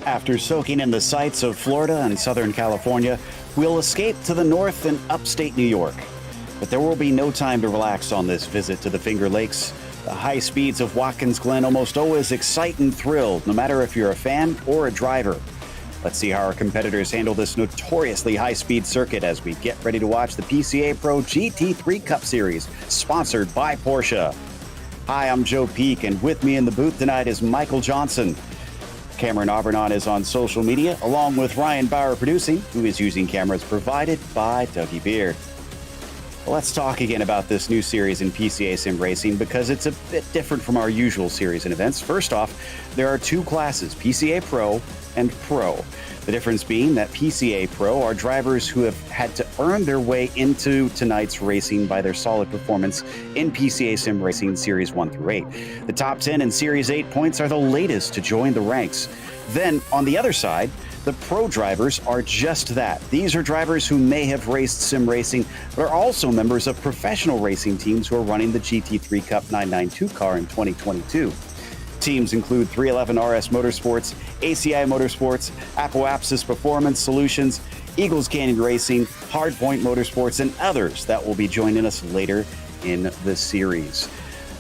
After soaking in the sights of Florida and Southern California, we'll escape to the north and upstate New York. But there will be no time to relax on this visit to the Finger Lakes. The high speeds of Watkins Glen almost always excite and thrill, no matter if you're a fan or a driver. Let's see how our competitors handle this notoriously high-speed circuit as we get ready to watch the PCA Pro GT3 Cup Series, sponsored by Porsche. Hi, I'm Joe Peak, and with me in the booth tonight is Michael Johnson. Cameron Aubernon is on social media, along with Ryan Bauer producing, who is using cameras provided by Dougie Beard. Well, let's talk again about this new series in PCA Sim Racing because it's a bit different from our usual series and events. First off, there are two classes, PCA Pro and Pro. The difference being that PCA Pro are drivers who have had to earn their way into tonight's racing by their solid performance in PCA Sim Racing Series 1 through 8. The top 10 and Series 8 points are the latest to join the ranks. Then, on the other side, the Pro drivers are just that. These are drivers who may have raced sim racing, but are also members of professional racing teams who are running the GT3 Cup 992 car in 2022. Teams include 311 RS Motorsports, ACI Motorsports, Apoapsis Performance Solutions, Eagles Canyon Racing, Hardpoint Motorsports, and others that will be joining us later in the series.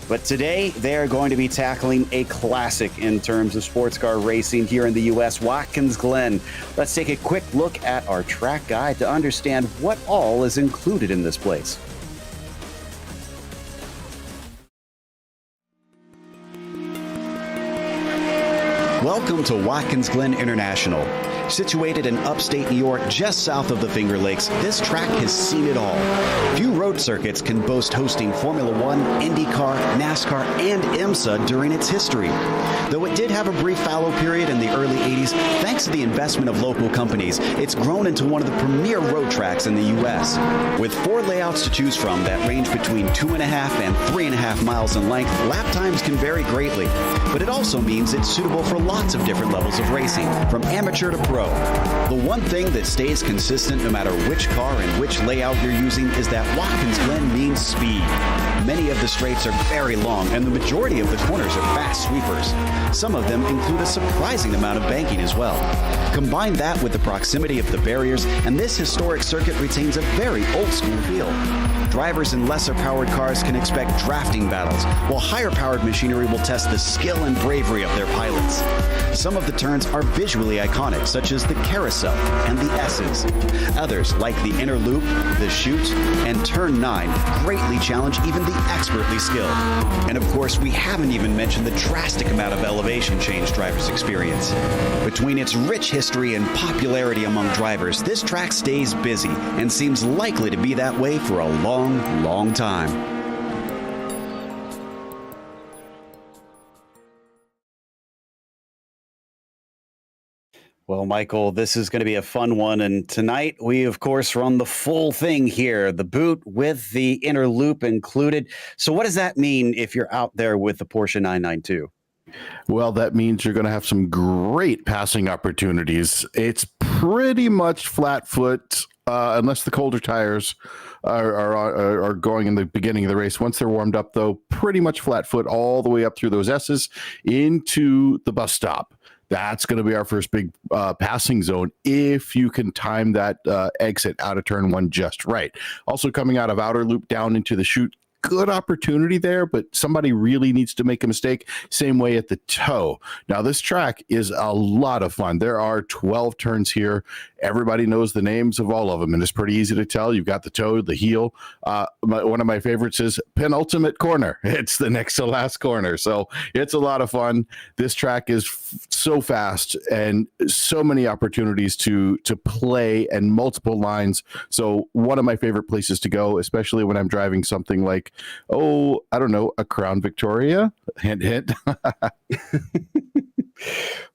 But today, they are going to be tackling a classic in terms of sports car racing here in the U.S., Watkins Glen. Let's take a quick look at our track guide to understand what all is included in this place. Welcome to Watkins Glen International. Situated in upstate New York, just south of the Finger Lakes, this track has seen it all. Few road circuits can boast hosting Formula One, IndyCar, NASCAR, and IMSA during its history. Though it did have a brief fallow period in the early 80s, thanks to the investment of local companies, it's grown into one of the premier road tracks in the U.S. With 4 layouts to choose from that range between 2.5 and 3.5 miles in length, lap times can vary greatly. But it also means it's suitable for lots of different levels of racing, from amateur to pro. The one thing that stays consistent no matter which car and which layout you're using is that Watkins Glen means speed. Many of the straights are very long, and the majority of the corners are fast sweepers. Some of them include a surprising amount of banking as well. Combine that with the proximity of the barriers, and this historic circuit retains a very old-school feel. Drivers in lesser-powered cars can expect drafting battles, while higher-powered machinery will test the skill and bravery of their pilots. Some of the turns are visually iconic, such as the carousel and the S's. Others, like the inner loop, the chute, and turn 9, greatly challenge even the expertly skilled. And of course, we haven't even mentioned the drastic amount of elevation change drivers experience. Between its rich history and popularity among drivers, this track stays busy and seems likely to be that way for a long time. Well, Michael, this is going to be a fun one. And tonight we, of course, run the full thing here, the boot with the inner loop included. So what does that mean if you're out there with the Porsche 992? Well, that means you're going to have some great passing opportunities. It's pretty much flat foot, unless the colder tires are going in the beginning of the race. Once they're warmed up, though, pretty much flat foot all the way up through those S's into the bus stop. That's going to be our first big passing zone if you can time that exit out of turn 1 just right. Also coming out of outer loop down into the chute, good opportunity there, but somebody really needs to make a mistake. Same way at the toe. Now, this track is a lot of fun. There are 12 turns here. Everybody knows the names of all of them, and it's pretty easy to tell. You've got the toe, the heel. One of my favorites is penultimate corner. It's the next to last corner. So it's a lot of fun. This track is so fast and so many opportunities to play and multiple lines. So one of my favorite places to go, especially when I'm driving something like, I don't know, a Crown Victoria. Hint, hint.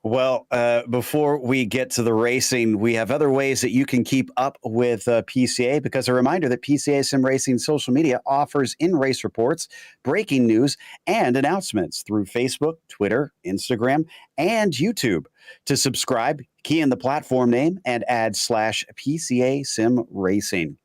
Well, before we get to the racing, we have other ways that you can keep up with PCA, because a reminder that PCA Sim Racing social media offers in-race reports, breaking news, and announcements through Facebook, Twitter, Instagram, and YouTube. To subscribe, key in the platform name and add /PCA Sim Racing.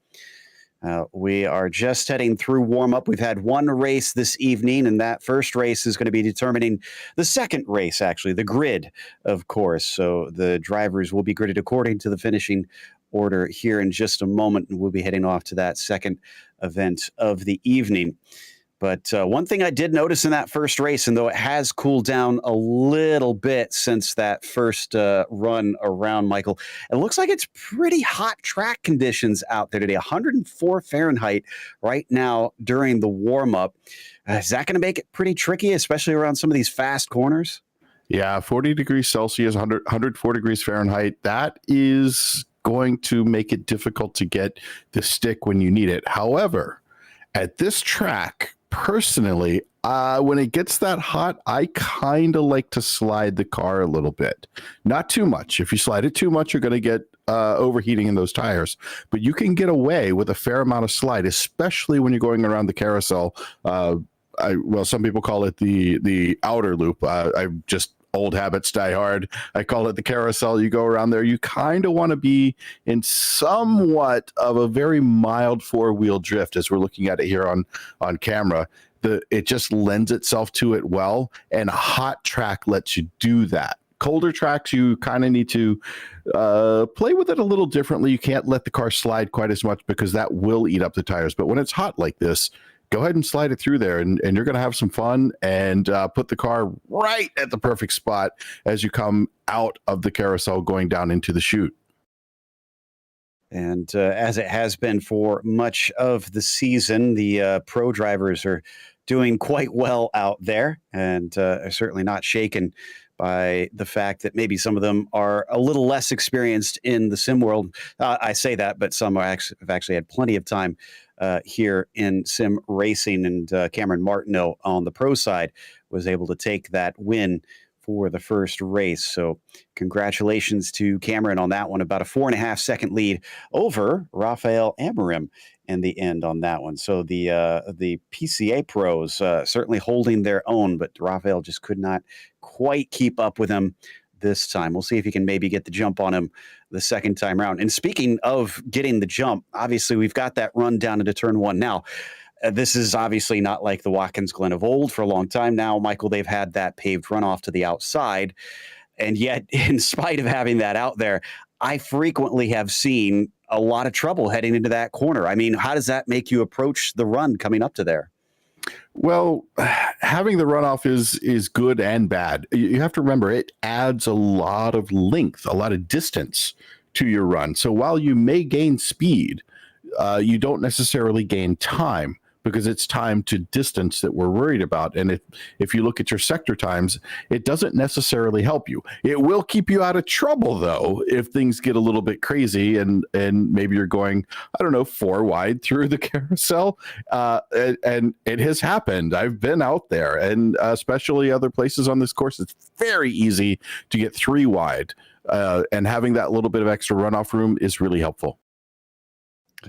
We are just heading through warm-up. We've had one race this evening, and that first race is going to be determining the second race, actually, the grid, of course. So the drivers will be gridded according to the finishing order here in just a moment, and we'll be heading off to that second event of the evening. But one thing I did notice in that first race, and though it has cooled down a little bit since that first run around, Michael, it looks like it's pretty hot track conditions out there today. 104 Fahrenheit right now during the warm-up. Is that going to make it pretty tricky, especially around some of these fast corners? Yeah, 40 degrees Celsius, 104 degrees Fahrenheit. That is going to make it difficult to get the stick when you need it. However, at this track, personally, when it gets that hot, I kind of like to slide the car a little bit. Not too much. If you slide it too much, you're going to get overheating in those tires. But you can get away with a fair amount of slide, especially when you're going around the carousel. Some people call it the outer loop. I just old habits die hard. I call it the carousel. You go around there. You kind of want to be in somewhat of a very mild four-wheel drift, as we're looking at it here on camera. It just lends itself to it well, and a hot track lets you do that. Colder tracks, you kind of need to play with it a little differently. You can't let the car slide quite as much because that will eat up the tires. But when it's hot like this, go ahead and slide it through there, and you're going to have some fun and put the car right at the perfect spot as you come out of the carousel going down into the chute. And as it has been for much of the season, the pro drivers are doing quite well out there and are certainly not shaken by the fact that maybe some of them are a little less experienced in the sim world. I say that, but some have actually had plenty of time here in sim racing, and Cameron Martineau on the pro side was able to take that win for the first race. So congratulations to Cameron on that one. About a 4.5-second lead over Rafael Amorim in the end on that one. So the PCA pros certainly holding their own, but Rafael just could not quite keep up with him this time. We'll see if he can maybe get the jump on him the second time around. And speaking of getting the jump, obviously we've got that run down into turn one now. This is obviously not like the Watkins Glen of old. For a long time now, Michael, they've had that paved runoff to the outside. And yet, in spite of having that out there, I frequently have seen a lot of trouble heading into that corner. I mean, how does that make you approach the run coming up to there? Well, having the runoff is good and bad. You have to remember, it adds a lot of length, a lot of distance to your run. So while you may gain speed, you don't necessarily gain time, because it's time to distance that we're worried about. And if you look at your sector times, it doesn't necessarily help you. It will keep you out of trouble, though, if things get a little bit crazy and maybe you're going, I don't know, 4 wide through the carousel. And it has happened. I've been out there, and especially other places on this course, it's very easy to get 3 wide. And having that little bit of extra runoff room is really helpful.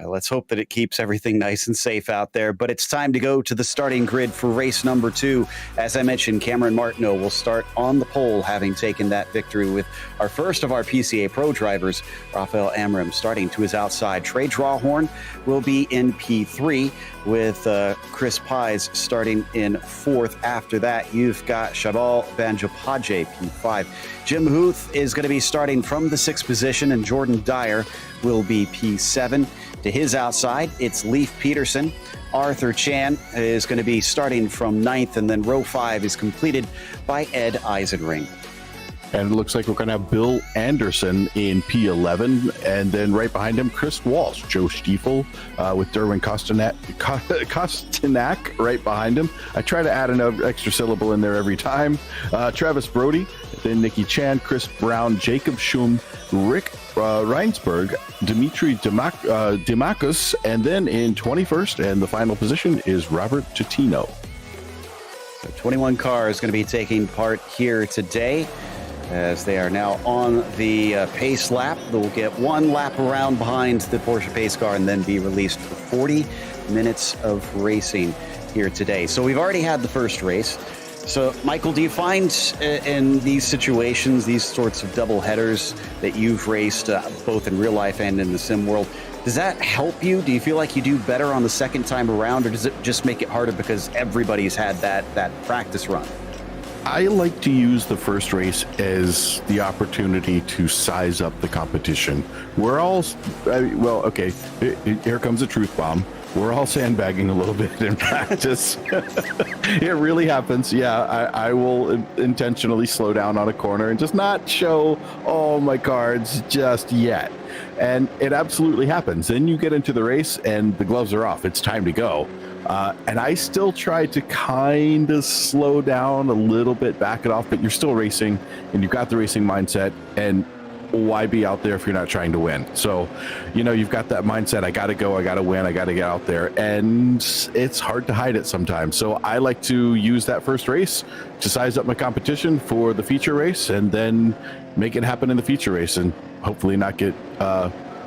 Let's hope that it keeps everything nice and safe out there. But it's time to go to the starting grid for race number 2. As I mentioned, Cameron Martineau will start on the pole, having taken that victory with our first of our PCA Pro drivers, Rafael Amorim, starting to his outside. Trey Drawhorn will be in P3, with Chris Pies starting in 4th. After that, you've got Shabal Banjopaje, P5. Jim Huth is going to be starting from the 6th position, and Jordan Dyer will be P7. To his outside, it's Leif Peterson. Arthur Chan is going to be starting from 9th, and then row 5 is completed by Ed Eisenring. And it looks like we're going to have Bill Anderson in P11, and then right behind him, Chris Walsh, Joe Stiefel, with Derwin Kostanak right behind him. I try to add an extra syllable in there every time. Travis Brody, then Nikki Chan, Chris Brown, Jacob Schum, Rick Reinsberg, Dimitri Dimakis, and then in 21st, and the final position is Robert Totino. So 21 cars going to be taking part here today, as they are now on the pace lap. They'll get 1 lap around behind the Porsche pace car and then be released for 40 minutes of racing here today. So we've already had the first race. So, Michael, do you find in these situations, these sorts of double headers that you've raced, both in real life and in the sim world, Does that help you? Do you feel like you do better on the second time around, or does it just make it harder because everybody's had that practice run? I like to use the first race as the opportunity to size up the competition. We're all, well, okay, here comes a truth bomb. We're all sandbagging a little bit in practice. It really happens. Yeah, I will intentionally slow down on a corner and just not show all my cards just yet. And it absolutely happens. Then you get into the race and the gloves are off. It's time to go. And I still try to kind of slow down a little bit, back it off, but you're still racing and you've got the racing mindset. And why be out there if you're not trying to win? So, you've got that mindset. I got to go. I got to win. I got to get out there. And it's hard to hide it sometimes. So I like to use that first race to size up my competition for the feature race and then make it happen in the feature race and hopefully not get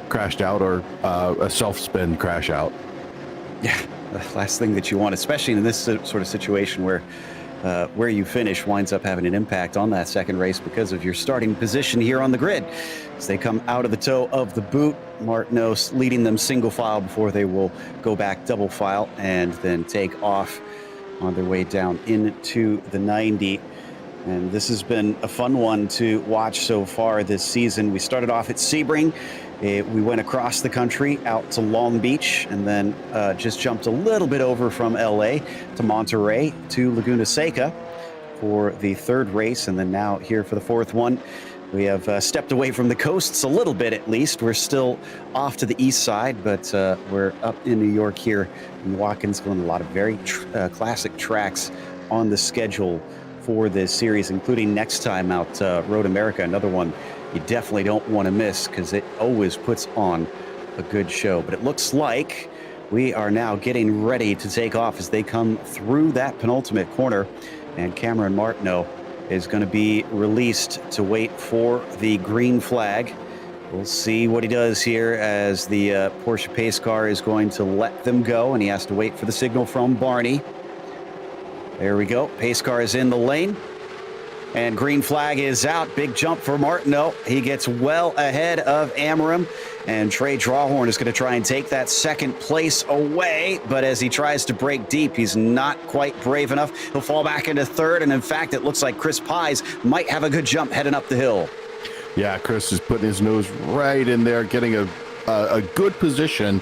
crashed out or a self-spin crash out. Yeah, the last thing that you want, especially in this sort of situation where you finish winds up having an impact on that second race because of your starting position here on the grid. As they come out of the toe of the boot, Martineau leading them single file before they will go back double file and then take off on their way down into the 90. And this has been a fun one to watch so far this season. We started off at Sebring. We went across the country out to Long Beach and then just jumped a little bit over from LA to Monterey to Laguna Seca for the third race. And then now here for the fourth one. We have stepped away from the coasts a little bit, at least. We're still off to the east side, but we're up in New York here in Watkins, going a lot of very classic tracks on the schedule for this series, including next time out Road America, another one you definitely don't want to miss because it always puts on a good show. But it looks like we are now getting ready to take off as they come through that penultimate corner, and Cameron Martineau is going to be released to wait for the green flag. We'll see what he does here as the Porsche pace car is going to let them go, and he has to wait for the signal from Barney. There we go. Pace car is in the lane. And green flag is out. Big jump for Martineau. He gets well ahead of Amorim. And Trey Drawhorn is going to try and take that second place away. But as he tries to break deep, he's not quite brave enough. He'll fall back into third. And in fact, it looks like Chris Pies might have a good jump heading up the hill. Yeah, Chris is putting his nose right in there, getting a good position.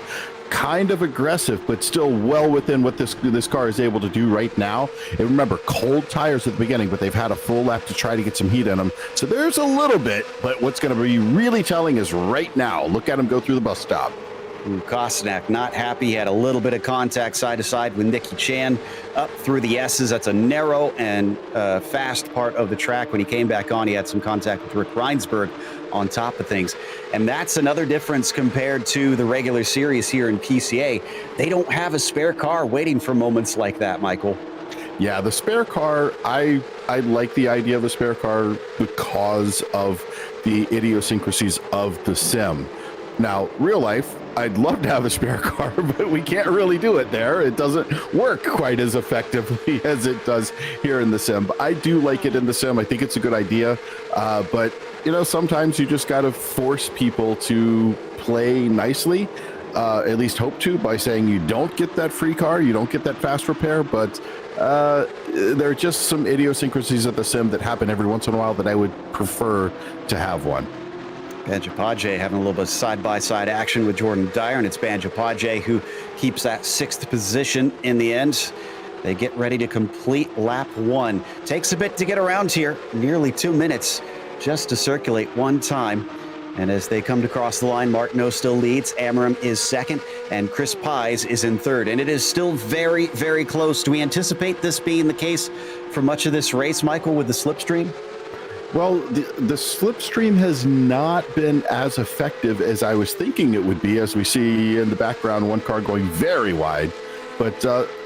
Kind of aggressive, but still well within what this car is able to do right now. And remember, cold tires at the beginning, but they've had a full lap to try to get some heat in them. So there's a little bit, but what's going to be really telling is right now. Look at him go through the bus stop. Kostnak not happy. He had a little bit of contact side to side with Nicky Chan up through the S's. That's a narrow and fast part of the track. When he came back on, he had some contact with Rick Reinsberg on top of things. And that's another difference compared to the regular series here in PCA. They don't have a spare car waiting for moments like that, Michael. Yeah, the spare car, I like the idea of a spare car because of the idiosyncrasies of the sim. Now, real life, I'd love to have a spare car, but we can't really do it there. It doesn't work quite as effectively as it does here in the sim. But I do like it in the sim. I think it's a good idea. But, sometimes you just got to force people to play nicely, at least hope to, by saying you don't get that free car, you don't get that fast repair. But there are just some idiosyncrasies of the sim that happen every once in a while that I would prefer to have one. Banjapaje having a little bit of side-by-side action with Jordan Dyer, and it's Banjapaje who keeps that sixth position in the end. They get ready to complete lap one. Takes a bit to get around here, nearly 2 minutes just to circulate one time. And as they come to cross the line, Martineau still leads, Amorim is second, and Chris Pies is in third. And it is still very, very close. Do we anticipate this being the case for much of this race, Michael, with the slipstream? Well, the slipstream has not been as effective as I was thinking it would be, as we see in the background one car going very wide. But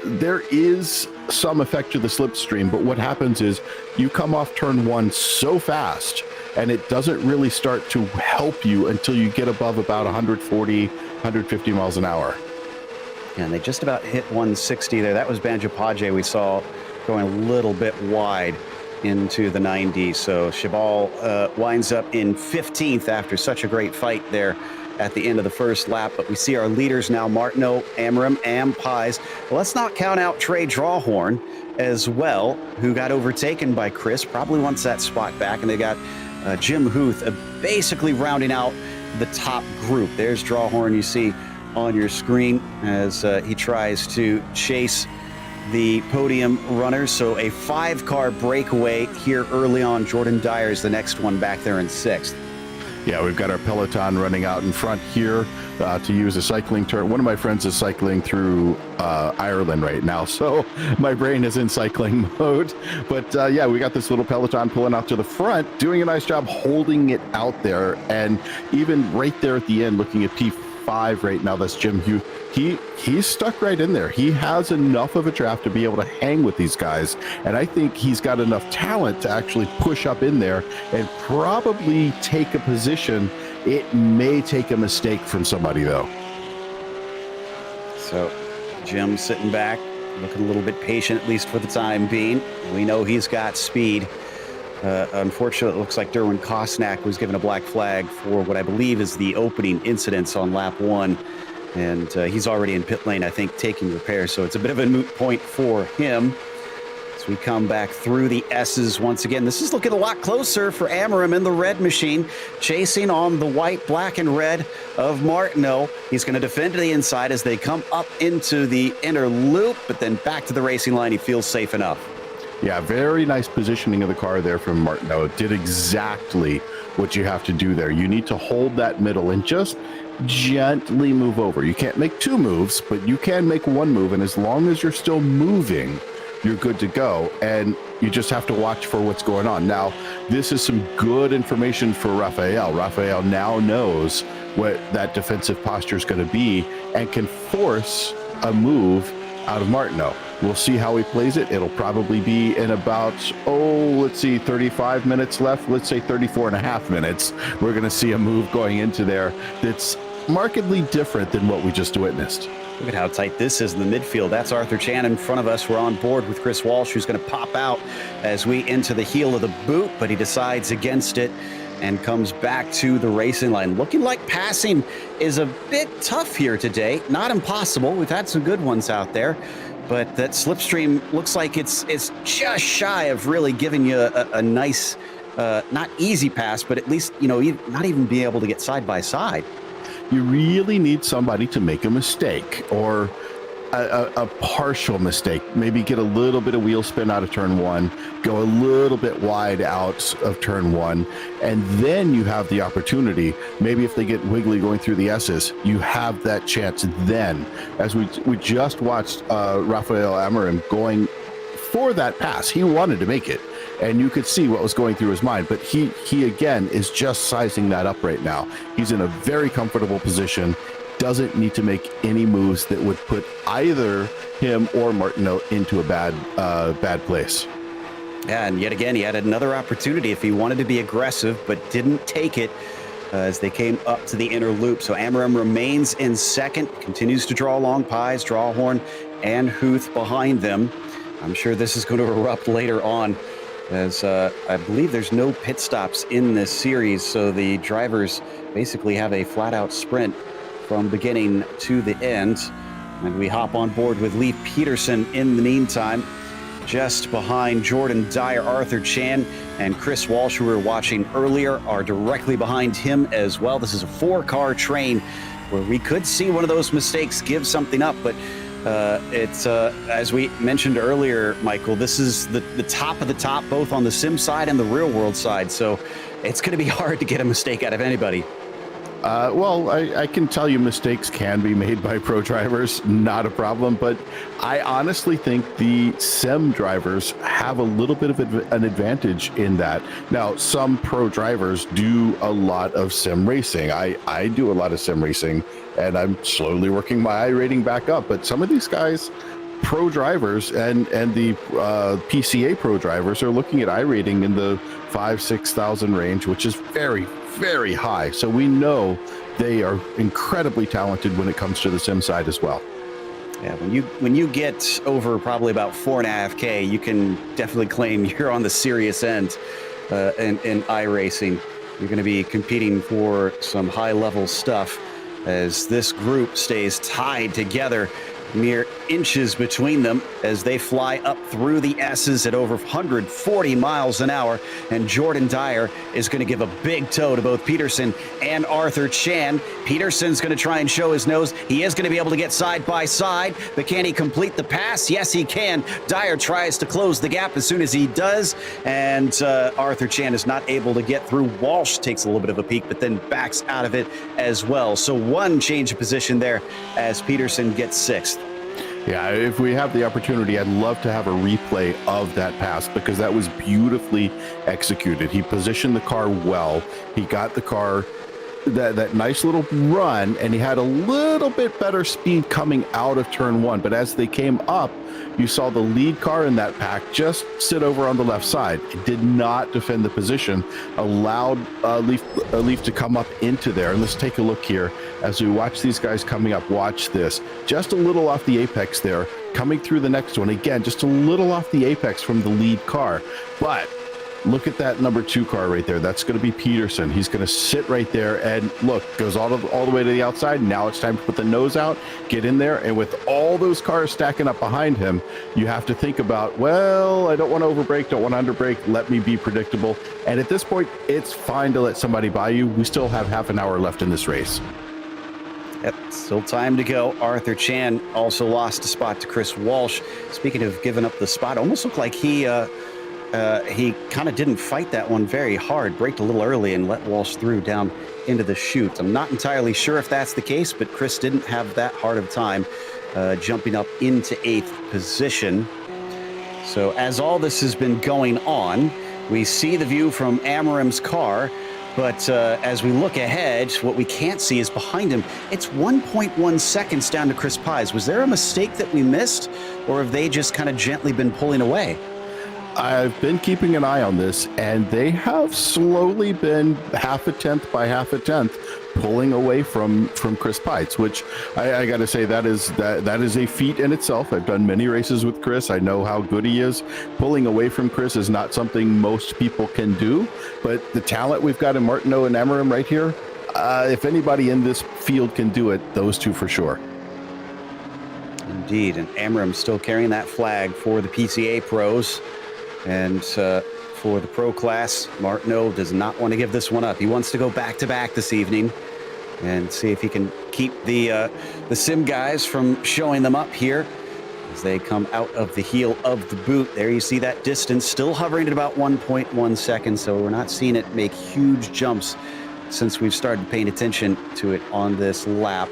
there is some effect to the slipstream. But what happens is you come off turn one so fast, and it doesn't really start to help you until you get above about 140, 150 miles an hour. And they just about hit 160 there. That was Banjapaje we saw going a little bit wide into the 90. So Chabal winds up in 15th after such a great fight there at the end of the first lap. But we see our leaders now, Martineau, Amram, and Pies. Well, let's not count out Trey Drawhorn as well, who got overtaken by Chris, probably wants that spot back. And they got Jim Huth basically rounding out the top group. There's Drawhorn you see on your screen as he tries to chase the podium runners. So a 5-car breakaway here early on. Jordan Dyer's the next one back there in 6th. Yeah, we've got our peloton running out in front here to use a cycling turn. One of my friends is cycling through Ireland right now, so my brain is in cycling mode. But yeah, we got this little peloton pulling out to the front, doing a nice job holding it out there. And even right there at the end, looking at P5 right now, that's Jim Hugh. He's stuck right in there. He has enough of a draft to be able to hang with these guys. And I think he's got enough talent to actually push up in there and probably take a position. It may take a mistake from somebody, though. So Jim sitting back, looking a little bit patient, at least for the time being. We know he's got speed. Unfortunately, it looks like Derwin Kosnak was given a black flag for what I believe is the opening incidents on lap 1. And he's already in pit lane, I think, taking repairs. So it's a bit of a moot point for him. As we come back through the S's once again. This is looking a lot closer for Amram in the red machine, chasing on the white, black, and red of Martineau. He's going to defend to the inside as they come up into the inner loop, but then back to the racing line. He feels safe enough. Yeah, very nice positioning of the car there from Martineau. It did exactly what you have to do there. You need to hold that middle and just gently move over. You can't make 2 moves, but you can make 1 move. And as long as you're still moving, you're good to go. And you just have to watch for what's going on. Now, this is some good information for Raphael. Raphael now knows what that defensive posture is going to be and can force a move out of Martineau. We'll see how he plays it. It'll probably be in about, 35 minutes left. Let's say 34 and a half minutes. We're going to see a move going into there that's markedly different than what we just witnessed. Look at how tight this is in the midfield. That's Arthur Chan in front of us. We're on board with Chris Walsh, who's going to pop out as we enter the heel of the boot, but he decides against it and comes back to the racing line. Looking like passing is a bit tough here today. Not impossible. We've had some good ones out there, but that slipstream looks like it's just shy of really giving you a nice, not easy pass, but at least, not even be able to get side by side. You really need somebody to make a mistake or a partial mistake. Maybe get a little bit of wheel spin out of turn 1, go a little bit wide out of turn 1, and then you have the opportunity. Maybe if they get wiggly going through the S's, you have that chance then. As we just watched Raphael Amram going for that pass. He wanted to make it, and you could see what was going through his mind, but he again is just sizing that up right now. He's in a very comfortable position, doesn't need to make any moves that would put either him or Martineau into a bad place. Yeah, and yet again, he had another opportunity if he wanted to be aggressive, but didn't take it as they came up to the inner loop. So Amram remains in second, continues to draw along Pies, Drawhorn, and Huth behind them. I'm sure this is going to erupt later on, as I believe there's no pit stops in this series, so the drivers basically have a flat-out sprint from beginning to the end. And we hop on board with Lee Peterson in the meantime, just behind Jordan Dyer. Arthur Chan and Chris Walsh, who we were watching earlier, are directly behind him as well. This is a 4-car train where we could see one of those mistakes give something up, but it's as we mentioned earlier, Michael, this is the top of the top, both on the sim side and the real world side. So it's going to be hard to get a mistake out of anybody. Well, I can tell you mistakes can be made by pro drivers, not a problem, but I honestly think the sim drivers have a little bit of an advantage in that. Now, some pro drivers do a lot of sim racing. I do a lot of sim racing, and I'm slowly working my iRating back up, but some of these guys, pro drivers and the PCA pro drivers, are looking at iRating in the 5,000-6,000 range, which is very, very high. So we know they are incredibly talented when it comes to the sim side as well. Yeah, when you get over probably about 4.5K, you can definitely claim you're on the serious end in iRacing. You're going to be competing for some high-level stuff as this group stays tied together, mere inches between them as they fly up through the S's at over 140 miles an hour. And Jordan Dyer is going to give a big toe to both Peterson and Arthur Chan. Peterson's going to try and show his nose. He is going to be able to get side by side, but can he complete the pass? Yes, he can. Dyer tries to close the gap as soon as he does, and Arthur Chan is not able to get through. Walsh takes a little bit of a peek, but then backs out of it as well. So one change of position there as Peterson gets sixth. Yeah, if we have the opportunity, I'd love to have a replay of that pass because that was beautifully executed. He positioned the car well. He got the car that nice little run, and he had a little bit better speed coming out of turn one. But as they came up, you saw the lead car in that pack just sit over on the left side. It did not defend the position, allowed Leaf to come up into there. And let's take a look here as we watch these guys coming up. Watch this. Just a little off the apex there, coming through the next one. Again, just a little off the apex from the lead car. But look at that number 2 car right there. That's going to be Peterson. He's going to sit right there and look, goes all the way to the outside. Now it's time to put the nose out, get in there. And with all those cars stacking up behind him, you have to think about, well, I don't want to overbrake, don't want to underbrake. Let me be predictable. And at this point, it's fine to let somebody by you. We still have half an hour left in this race. Yep, still time to go. Arthur Chan also lost a spot to Chris Walsh. Speaking of giving up the spot, almost looked like he kind of didn't fight that one very hard, braked a little early and let Walsh through down into the chute. I'm not entirely sure if that's the case, but Chris didn't have that hard of time jumping up into 8th position. So as all this has been going on, we see the view from Amarim's car, but as we look ahead, what we can't see is behind him. It's 1.1 seconds down to Chris Pies. Was there a mistake that we missed, or have they just kind of gently been pulling away? I've been keeping an eye on this, and they have slowly been half a tenth by half a tenth pulling away from Chris Pites, which I got to say that is a feat in itself. I've done many races with Chris. I know how good he is. Pulling away from Chris is not something most people can do, but the talent we've got in Martineau and Amarim right here, if anybody in this field can do it, those two for sure. Indeed, and Amarim still carrying that flag for the PCA pros. And for the pro class, Martineau does not want to give this one up. He wants to go back-to-back this evening and see if he can keep the sim guys from showing them up here as they come out of the heel of the boot. There you see that distance still hovering at about 1.1 seconds, so we're not seeing it make huge jumps since we've started paying attention to it on this lap.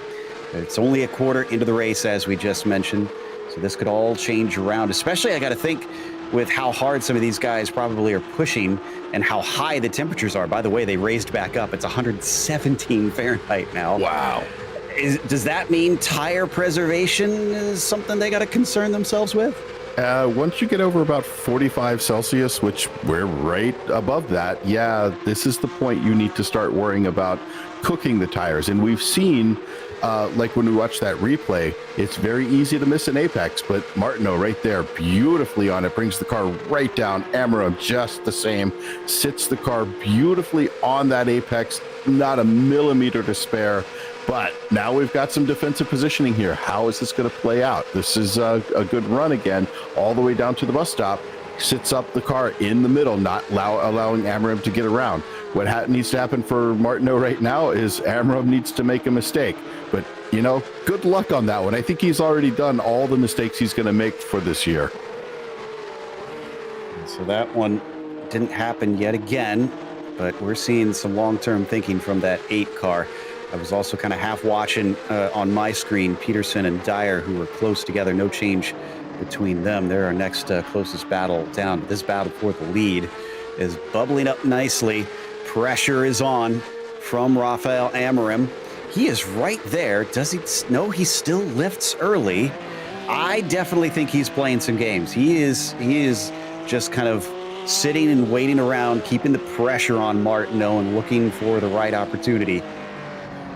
It's only a quarter into the race, as we just mentioned, so this could all change around, especially I got to think with how hard some of these guys probably are pushing and how high the temperatures are. By the way, they raised back up. It's 117 Fahrenheit now. Wow. Does that mean tire preservation is something they got to concern themselves with? Once you get over about 45 Celsius, which we're right above that, yeah, this is the point you need to start worrying about cooking the tires. And we've seen, like when we watch that replay, it's very easy to miss an apex, but Martineau right there, beautifully on it, brings the car right down. Amarim just the same, sits the car beautifully on that apex, not a millimeter to spare. But now we've got some defensive positioning here. How is this going to play out? This is a good run again, all the way down to the bus stop. Sits up the car in the middle, not allowing Amarim to get around. What needs to happen for Martineau right now is Amarim needs to make a mistake. But, you know, good luck on that one. I think he's already done all the mistakes he's going to make for this year. So that one didn't happen yet again, but we're seeing some long-term thinking from that 8 car. I was also kind of half watching on my screen Peterson and Dyer, who were close together. No change between them. They're our next closest battle down. This battle for the lead is bubbling up nicely. Pressure is on from Rafael Amarim. He is right there. Does he? No, he still lifts early. I definitely think he's playing some games. He is just kind of sitting and waiting around, keeping the pressure on Martineau and looking for the right opportunity.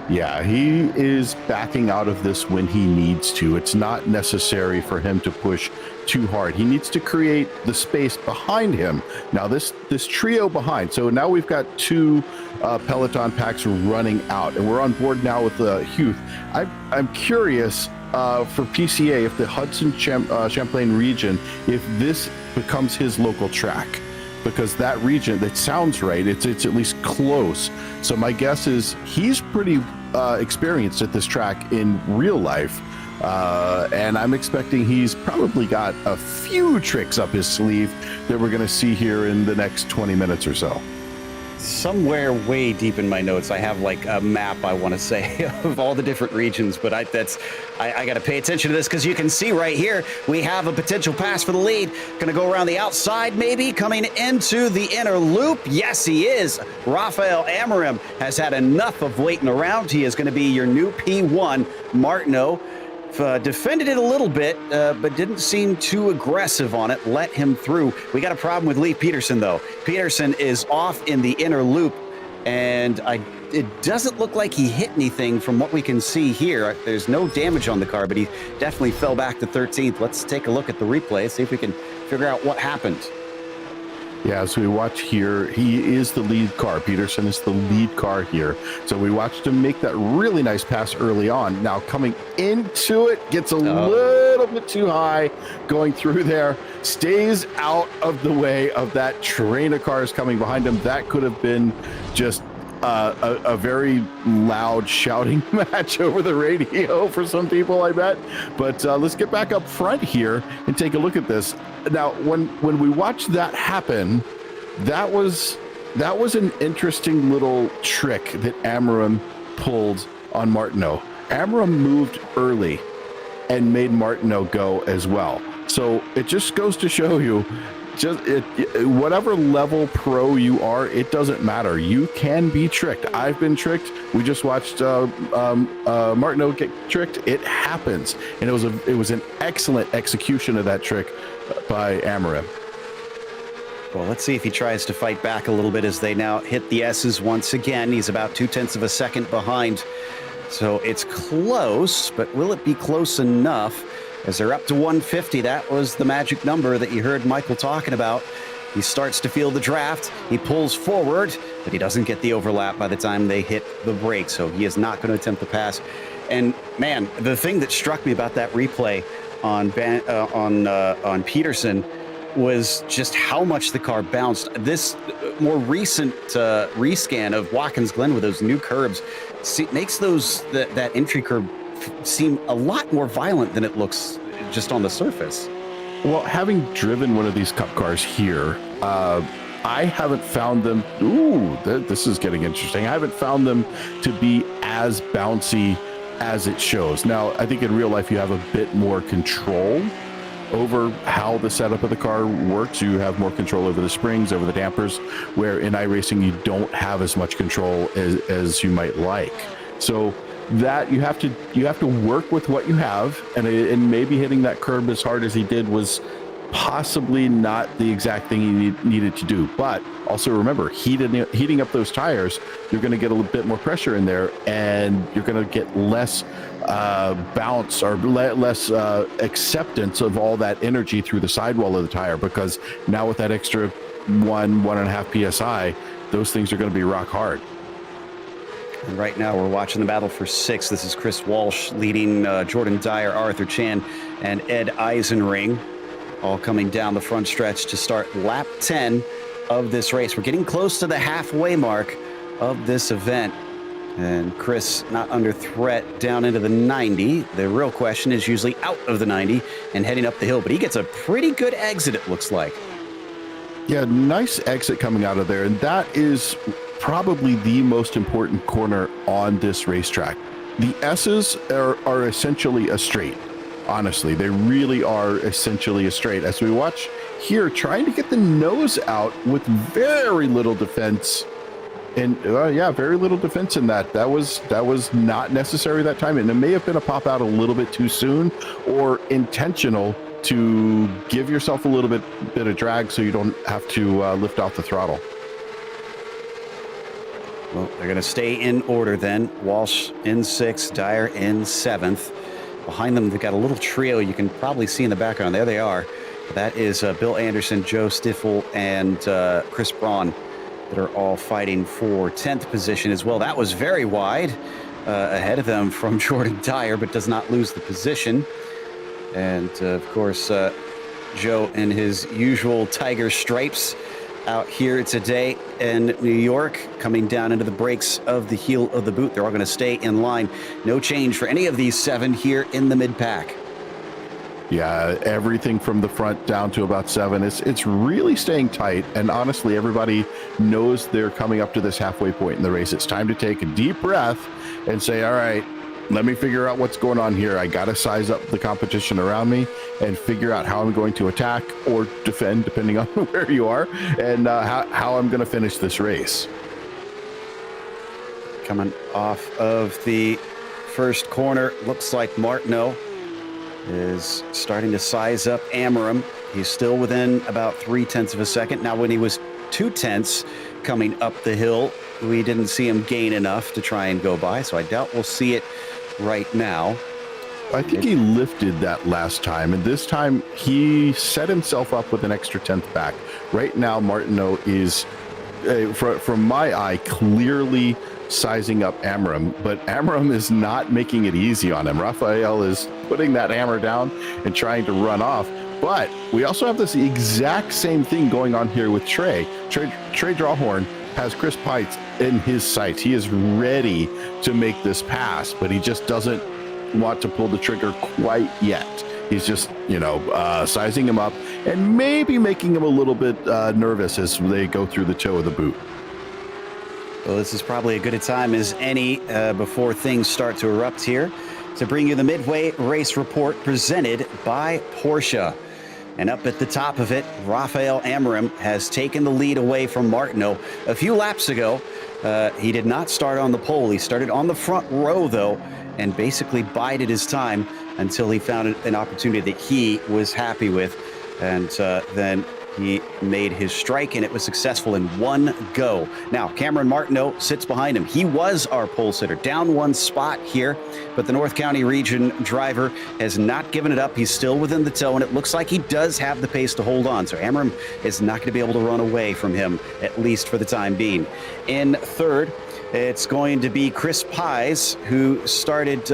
Yeah, he is backing out of this when he needs to. It's not necessary for him to push too hard. He needs to create the space behind him. Now this trio behind. So now we've got two Peloton packs running out, and we're on board now with Huth. I'm curious for PCA if the Hudson Champlain region, if this becomes his local track, because that region, that sounds right. It's at least close. So my guess is he's pretty experienced at this track in real life. And I'm expecting he's probably got a few tricks up his sleeve that we're going to see here in the next 20 minutes or so. Somewhere way deep in my notes, I have like a map, I want to say, of all the different regions, but I got to pay attention to this because you can see right here, we have a potential pass for the lead. Going to go around the outside, maybe coming into the inner loop. Yes, he is. Rafael Amorim has had enough of waiting around. He is going to be your new P1. Martineau defended it a little bit, but didn't seem too aggressive on it. Let him through. We got a problem with Lee Peterson, though. Peterson is off in the inner loop, and it doesn't look like he hit anything from what we can see here. There's no damage on the car, but he definitely fell back to 13th. Let's take a look at the replay, see if we can figure out what happened. Yeah, as we watch here, he is the lead car. Peterson is the lead car here. So we watched him make that really nice pass early on. Now coming into it, gets a little bit too high, going through there, stays out of the way of that train of cars coming behind him. That could have been just a very loud shouting match over the radio for some people, I bet. But let's get back up front here and take a look at this. Now, when we watched that happen, that was an interesting little trick that Amorim pulled on Martineau. Amorim moved early and made Martineau go as well. So it just goes to show you, whatever level pro you are, it doesn't matter. You can be tricked. I've been tricked. We just watched Martineau get tricked. It happens, and it was an excellent execution of that trick by Amorim. Well, let's see if he tries to fight back a little bit as they now hit the S's once again. He's about 0.2 of a second behind, so it's close, but will it be close enough? As they're up to 150, that was the magic number that you heard Michael talking about. He starts to feel the draft. He pulls forward, but he doesn't get the overlap by the time they hit the brake, so he is not going to attempt the pass. And man, the thing that struck me about that replay on Peterson was just how much the car bounced. This more recent rescan of Watkins Glen with those new curbs makes that entry curb seem a lot more violent than it looks just on the surface. Well, having driven one of these cup cars here, I haven't found them. This is getting interesting. I haven't found them to be as bouncy as it shows. Now, I think in real life you have a bit more control over how the setup of the car works. You have more control over the springs, over the dampers, where in iRacing you don't have as much control as you might like. So that you have to work with what you have, and maybe hitting that curb as hard as he did was possibly not the exact thing he needed to do. But also remember, heating up those tires, you're going to get a little bit more pressure in there, and you're going to get less bounce or less acceptance of all that energy through the sidewall of the tire, because now with that extra 1.5 psi, those things are going to be rock hard. And right now we're watching the battle for 6. This is Chris Walsh leading Jordan Dyer, Arthur Chan, and Ed Eisenring, all coming down the front stretch to start lap 10 of this race. We're getting close to the halfway mark of this event, and Chris not under threat down into the 90. The real question is usually out of the 90 and heading up the hill, but he gets a pretty good exit, it looks like. Yeah, nice exit coming out of there, and that is probably the most important corner on this racetrack. The S's are essentially a straight. Honestly, they really are essentially a straight. As we watch here, trying to get the nose out with very little defense, and very little defense in that. That was not necessary that time, and it may have been a pop out a little bit too soon, or intentional to give yourself a little bit of drag so you don't have to lift off the throttle. Well, they're going to stay in order then. Walsh in 6th, Dyer in 7th. Behind them, they've got a little trio you can probably see in the background. There they are. That is Bill Anderson, Joe Stiffel, and Chris Braun that are all fighting for 10th position as well. That was very wide ahead of them from Jordan Dyer, but does not lose the position. And, of course, Joe in his usual tiger stripes out here today in New York, coming down into the brakes of the heel of the boot. They're all going to stay in line. No change for any of these 7 here in the mid-pack. Yeah, everything from the front down to about 7. It's really staying tight. And honestly, everybody knows they're coming up to this halfway point in the race. It's time to take a deep breath and say, all right, let me figure out what's going on here. I got to size up the competition around me and figure out how I'm going to attack or defend, depending on where you are, and how I'm going to finish this race. Coming off of the first corner, looks like Martineau is starting to size up Amorim. He's still within about 0.3 of a second. Now, when he was 0.2 coming up the hill, we didn't see him gain enough to try and go by, so I doubt we'll see it right now. I think he lifted that last time, and this time he set himself up with an extra 10th back. Right now, Martineau is, from my eye, clearly sizing up Amorim, but Amorim is not making it easy on him. Raphael is putting that hammer down and trying to run off. But we also have this exact same thing going on here with Trey. Trey Drawhorn has Chris Pites in his sights. He is ready to make this pass, but he just doesn't want to pull the trigger quite yet. He's just, sizing him up and maybe making him a little bit nervous as they go through the toe of the boot. Well, this is probably as good a time as any before things start to erupt here to bring you the Midway Race Report presented by Porsche. And up at the top of it, Raphael Amorim has taken the lead away from Martineau. A few laps ago, he did not start on the pole. He started on the front row, though, and basically bided his time until he found an opportunity that he was happy with. And then he made his strike, and it was successful in one go. Now, Cameron Martineau sits behind him. He was our pole sitter, down one spot here, but the North County region driver has not given it up. He's still within the toe, and it looks like he does have the pace to hold on. So Amorim is not going to be able to run away from him, at least for the time being. In third, it's going to be Chris Pies, who started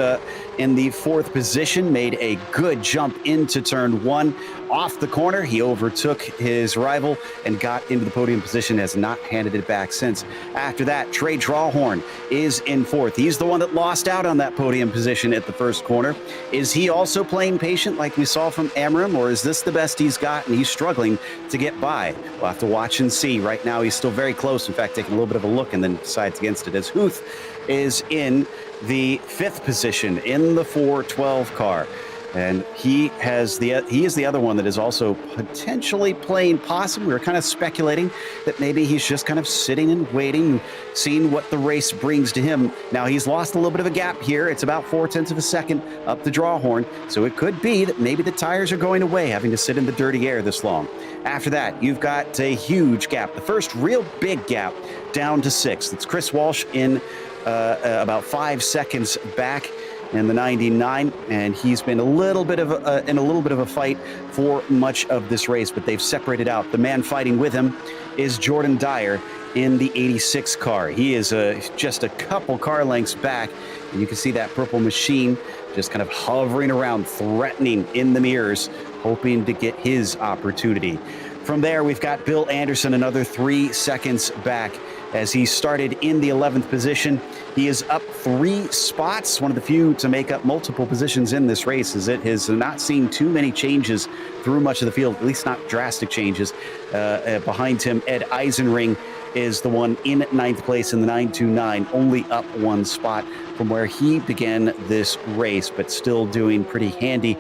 in the 4th position, made a good jump into turn 1. Off the corner, he overtook his rival and got into the podium position, has not handed it back since. After that, Trey Drawhorn is in 4th. He's the one that lost out on that podium position at the first corner. Is he also playing patient like we saw from Amorim, or is this the best he's got and he's struggling to get by? We'll have to watch and see. Right now, he's still very close. In fact, taking a little bit of a look and then decides against it, as Huth is in the 5th position in the 412 car. And he is the other one that is also potentially playing possum. We were kind of speculating that maybe he's just kind of sitting and waiting, seeing what the race brings to him. Now, he's lost a little bit of a gap here. It's about 0.4 of a second up the Drawhorn. So it could be that maybe the tires are going away, having to sit in the dirty air this long. After that, you've got a huge gap. The first real big gap down to 6th. It's Chris Walsh in about 5 seconds back in the 99, and he's been in a little bit of a fight for much of this race, but they've separated out. The man fighting with him is Jordan Dyer in the 86 car. He is just a couple car lengths back, and you can see that purple machine just kind of hovering around, threatening in the mirrors, hoping to get his opportunity. From there, we've got Bill Anderson, another 3 seconds back, as he started in the 11th position. He is up 3 spots, one of the few to make up multiple positions in this race, as it has not seen too many changes through much of the field, at least not drastic changes. Behind him, Ed Eisenring is the one in 9th place in the 929, only up 1 spot from where he began this race, but still doing pretty handy.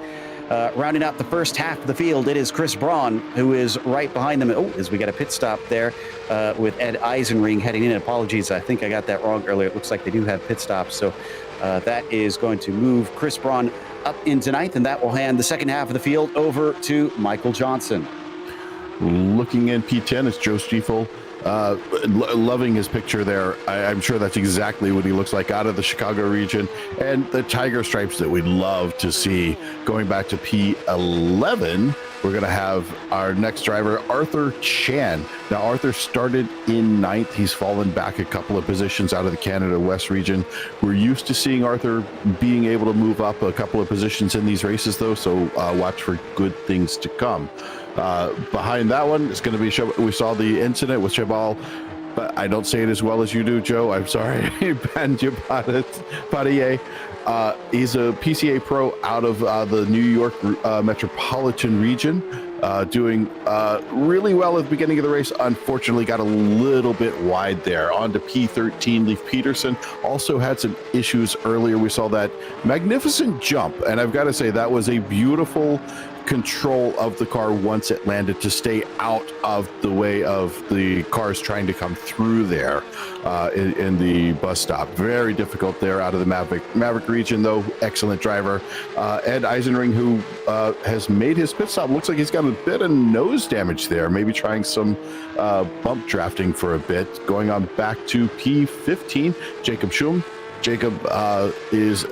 Rounding out the first half of the field, it is Chris Braun, who is right behind them. Oh, as we got a pit stop there with Ed Eisenring heading in. Apologies, I think I got that wrong earlier. It looks like they do have pit stops. So that is going to move Chris Braun up into 9th, and that will hand the second half of the field over to Michael Johnson. Looking in P10 is Joe Stiefel Loving his picture there. I'm sure that's exactly what he looks like out of the Chicago region, and the tiger stripes that we'd love to see. Going back to P11, we're going to have our next driver, Arthur Chan. Now, Arthur started in 9th. He's fallen back a couple of positions out of the Canada West region. We're used to seeing Arthur being able to move up a couple of positions in these races, though, so watch for good things to come. Behind that one is going to be, we saw the incident with Chabal, but I don't say it as well as you do, Joe. I'm sorry. Patier. He's a PCA pro out of the New York metropolitan region, doing really well at the beginning of the race. Unfortunately, got a little bit wide there. On to P13, Leif Peterson. Also had some issues earlier. We saw that magnificent jump, and I've got to say that was a beautiful control of the car once it landed to stay out of the way of the cars trying to come through there in the bus stop. Very difficult there out of the Maverick region, though. Excellent driver. Ed Eisenring, who has made his pit stop. Looks like he's got a bit of nose damage there, maybe trying some bump drafting for a bit. Going on back to P15, Jacob Schum. Jacob is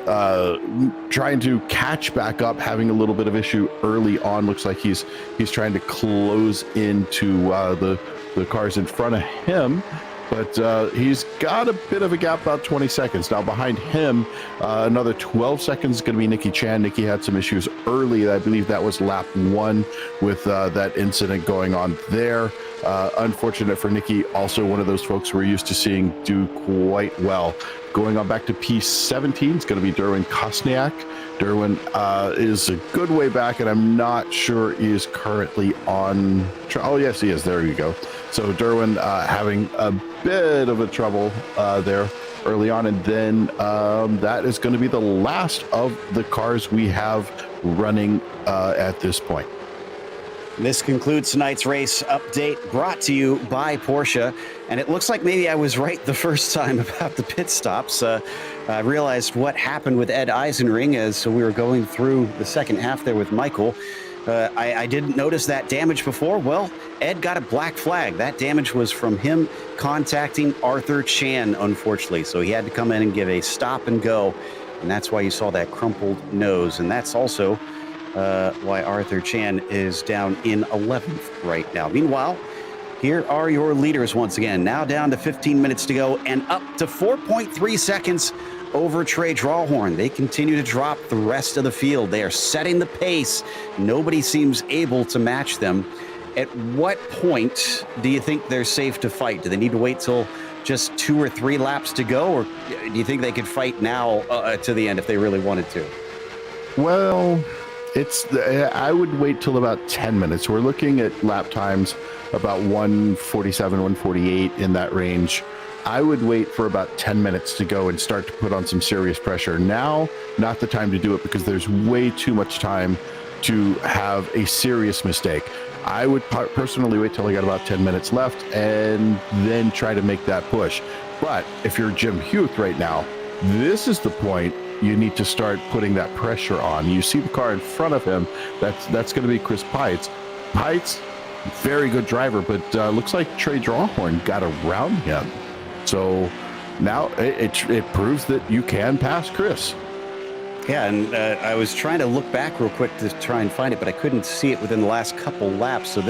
trying to catch back up, having a little bit of issue early on. Looks like he's trying to close into the cars in front of him, but he's got a bit of a gap, about 20 seconds. Now behind him, another 12 seconds is going to be Nikki Chan. Nikki had some issues early. I believe that was lap 1 with that incident going on there. Unfortunate for Nikki, also one of those folks we're used to seeing do quite well. Going on back to P17, it's going to be Derwin Kosniak. Derwin is a good way back, and I'm not sure he is currently on. Oh, yes, he is. There you go. So Derwin having a bit of a trouble there early on, and then that is going to be the last of the cars we have running at this point. This concludes tonight's race update, brought to you by Porsche. And it looks like maybe I was right the first time about the pit stops. I realized what happened with Ed Eisenring as we were going through the second half there with Michael. I didn't notice that damage before. Well, Ed got a black flag. That damage was from him contacting Arthur Chan, unfortunately. So he had to come in and give a stop and go. And that's why you saw that crumpled nose. And that's also why Arthur Chan is down in 11th right now. Meanwhile, here are your leaders once again. Now down to 15 minutes to go and up to 4.3 seconds over Trey Drawhorn. They continue to drop the rest of the field. They are setting the pace. Nobody seems able to match them. At what point do you think they're safe to fight? Do they need to wait till just 2 or 3 laps to go? Or do you think they could fight now to the end if they really wanted to? Well, I would wait till about 10 minutes. We're looking at lap times about 147, 148 in that range. I would wait for about 10 minutes to go and start to put on some serious pressure. Now, not the time to do it because there's way too much time to have a serious mistake. I would personally wait till I got about 10 minutes left and then try to make that push. But if you're Jim Huth right now, this is the point you need to start putting that pressure on. You see the car in front of him. That's going to be Chris Pites. Pites, very good driver, but looks like Trey Drawhorn got around him. So now it proves that you can pass Chris. Yeah, and I was trying to look back real quick to try and find it, but I couldn't see it within the last couple laps. So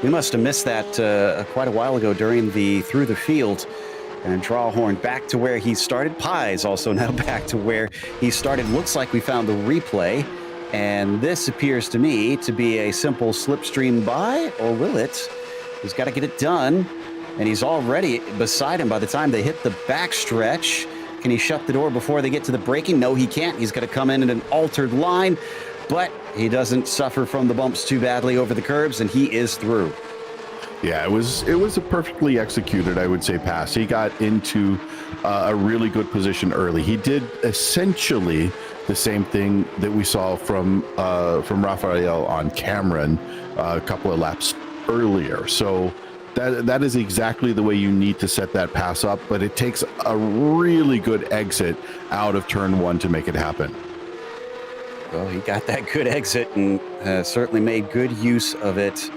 we must have missed that quite a while ago during through the field. And Drawhorn back to where he started. Pies also now back to where he started. Looks like we found the replay. And this appears to me to be a simple slipstream by, or will it? He's got to get it done. And he's already beside him by the time they hit the backstretch. Can he shut the door before they get to the braking? No, he can't. He's got to come in an altered line. But he doesn't suffer from the bumps too badly over the curbs, and he is through. Yeah, it was a perfectly executed, I would say, pass. He got into a really good position early. He did essentially the same thing that we saw from Rafael on Cameron a couple of laps earlier. So that is exactly the way you need to set that pass up, but it takes a really good exit out of turn 1 to make it happen. Well, he got that good exit and certainly made good use of it.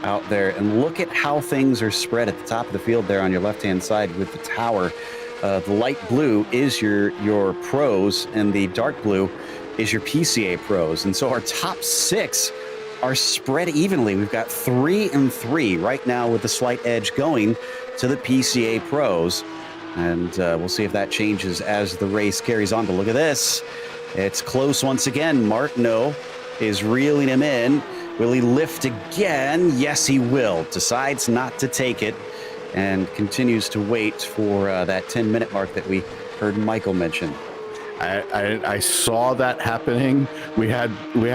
out there. And look at how things are spread at the top of the field there on your left-hand side with the tower. The light blue is your pros, and the dark blue is your PCA pros. And so our top 6 are spread evenly. We've got 3 and 3 right now, with a slight edge going to the PCA pros. And we'll see if that changes as the race carries on. But look at this. It's close once again. Martineau is reeling him in. Will he lift again? Yes, he will. Decides not to take it and continues to wait for that 10-minute mark that we heard Michael mention. I saw that happening. We had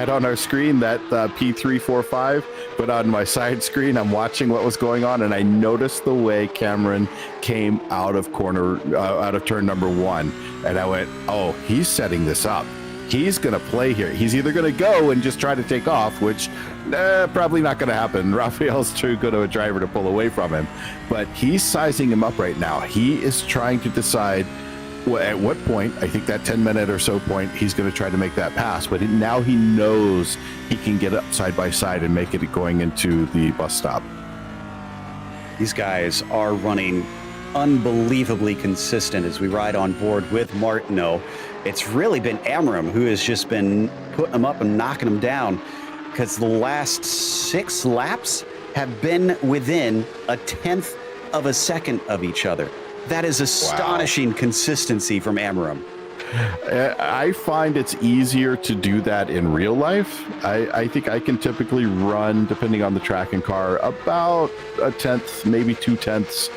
on our screen that P345, but on my side screen, I'm watching what was going on, and I noticed the way Cameron came out of turn number 1, and I went, "Oh, he's setting this up. He's going to play here. He's either going to go and just try to take off, which probably not going to happen. Raphael's too good of a driver to pull away from him, but he's sizing him up right now. He is trying to decide at what point, I think that 10-minute or so point, he's going to try to make that pass. But now he knows he can get up side by side and make it going into the bus stop. These guys are running unbelievably consistent as we ride on board with Martineau. It's really been Amram who has just been putting them up and knocking them down, because the last 6 laps have been within a 1/10 of a second of each other. That is astonishing consistency from Amram. I find it's easier to do that in real life. I think I can typically run, depending on the track and car, about a 1/10, maybe 2/10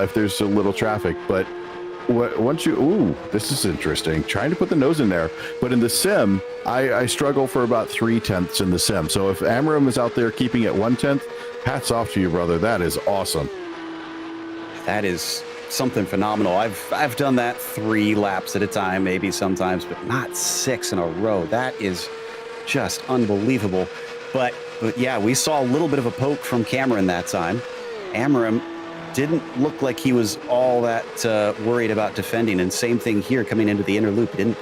if there's a little traffic. But once this is interesting. Trying to put the nose in there. But in the sim, I struggle for about 3/10 in the sim. So if Amram is out there keeping it 1/10, hats off to you, brother. That is awesome. That is something phenomenal. I've done that 3 laps at a time, maybe sometimes, but not 6 in a row. That is just unbelievable. But yeah, we saw a little bit of a poke from Cameron that time. Amram didn't look like he was all that worried about defending. And same thing here coming into the inner loop. He didn't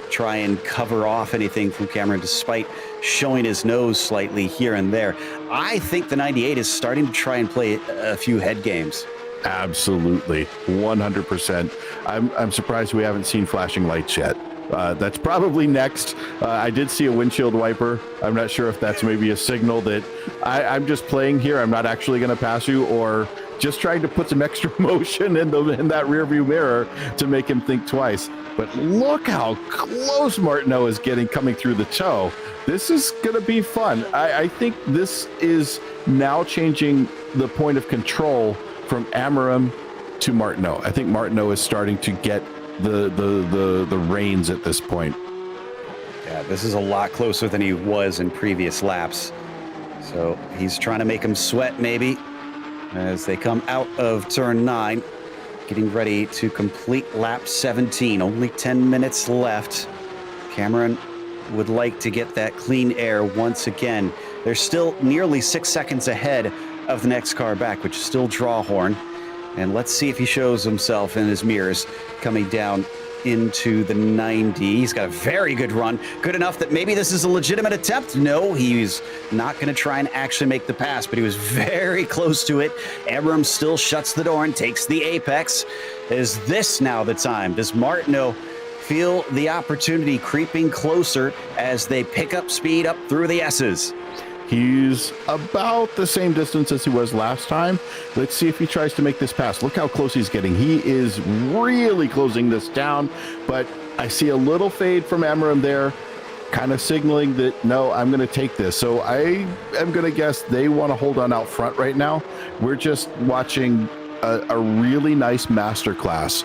try and cover off anything from Cameron, despite showing his nose slightly here and there. I think the 98 is starting to try and play a few head games. Absolutely, 100%. I'm surprised we haven't seen flashing lights yet. That's probably next. I did see a windshield wiper. I'm not sure if that's maybe a signal that I'm just playing here. I'm not actually going to pass you, or just trying to put some extra motion in that rear view mirror to make him think twice. But look how close Martineau is coming through the toe. This is going to be fun. I think this is now changing the point of control from Amram to Martineau. I think Martineau is starting to get the reins at this point. Yeah, this is a lot closer than he was in previous laps. So he's trying to make him sweat maybe as they come out of turn 9, getting ready to complete lap 17. Only 10 minutes left. Cameron would like to get that clean air once again. They're still nearly 6 seconds ahead of the next car back, which is still Drawhorn. And let's see if he shows himself in his mirrors coming down into the 90. He's got a very good run. Good enough that maybe this is a legitimate attempt. No, he's not going to try and actually make the pass, but he was very close to it. Amram still shuts the door and takes the apex. Is this now the time? Does Martineau feel the opportunity creeping closer as they pick up speed up through the S's? He's about the same distance as he was last time. Let's see if he tries to make this pass. Look how close he's getting. He is really closing this down, but I see a little fade from Amram there, kind of signaling that, no, I'm going to take this. So I am going to guess they want to hold on out front right now. We're just watching a really nice masterclass.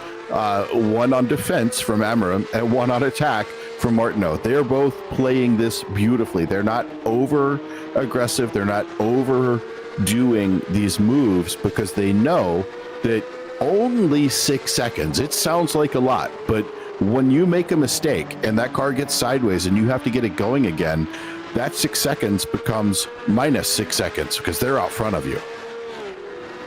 One on defense from Amram and one on attack from Martineau. They are both playing this beautifully. They're not over aggressive. They're not overdoing these moves because they know that only 6 seconds, it sounds like a lot, but when you make a mistake and that car gets sideways and you have to get it going again, that 6 seconds becomes minus 6 seconds because they're out front of you.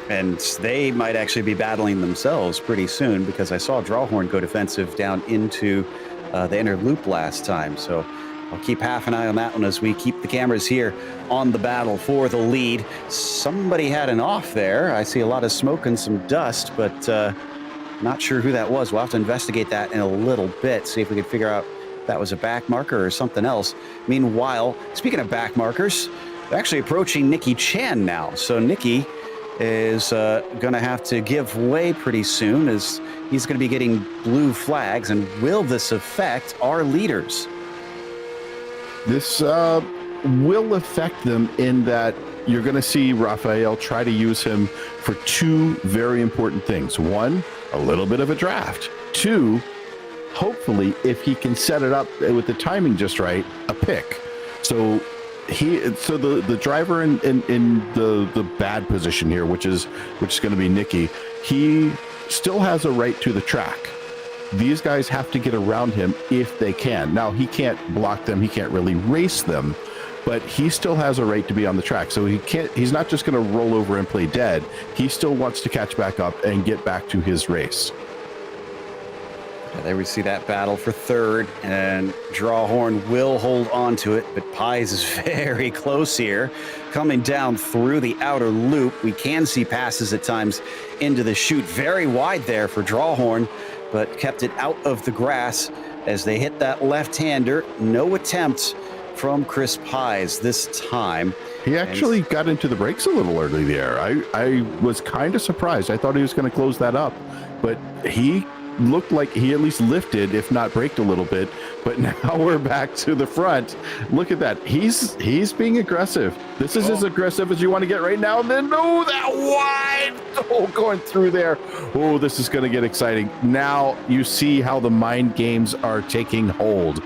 And they might actually be battling themselves pretty soon, because I saw Drawhorn go defensive down into the inner loop last time. So I'll keep half an eye on that one as we keep the cameras here on the battle for the lead. Somebody had an off there. I see a lot of smoke and some dust, but not sure who that was. We'll have to investigate that in a little bit, see if we can figure out if that was a back marker or something else. Meanwhile, speaking of back markers, they're actually approaching Nicky Chan now. So Nicky is going to have to give way pretty soon, as he's going to be getting blue flags. And will this affect our leaders? This will affect them in that you're going to see Rafael try to use him for two very important things. One, a little bit of a draft. Two, hopefully, if he can set it up with the timing just right, a pick. So the driver in the bad position here, which is going to be Nicky, he still has a right to the track. These guys have to get around him if they can. Now, he can't block them. He can't really race them, but he still has a right to be on the track. So he's not just going to roll over and play dead. He still wants to catch back up and get back to his race. There we see that battle for third, and Drawhorn will hold on to it, but Pies is very close here. Coming down through the outer loop, we can see passes at times into the chute. Very wide there for Drawhorn, but kept it out of the grass as they hit that left-hander. No attempt from Chris Pies this time. He actually got into the brakes a little early there. I was kind of surprised. I thought he was going to close that up, but he looked like he at least lifted, if not braked a little bit. But now we're back to the front. Look at that. He's being aggressive. This is as aggressive as you want to get right now. And then, no, that wide. Oh, going through there. Oh, this is going to get exciting. Now you see how the mind games are taking hold.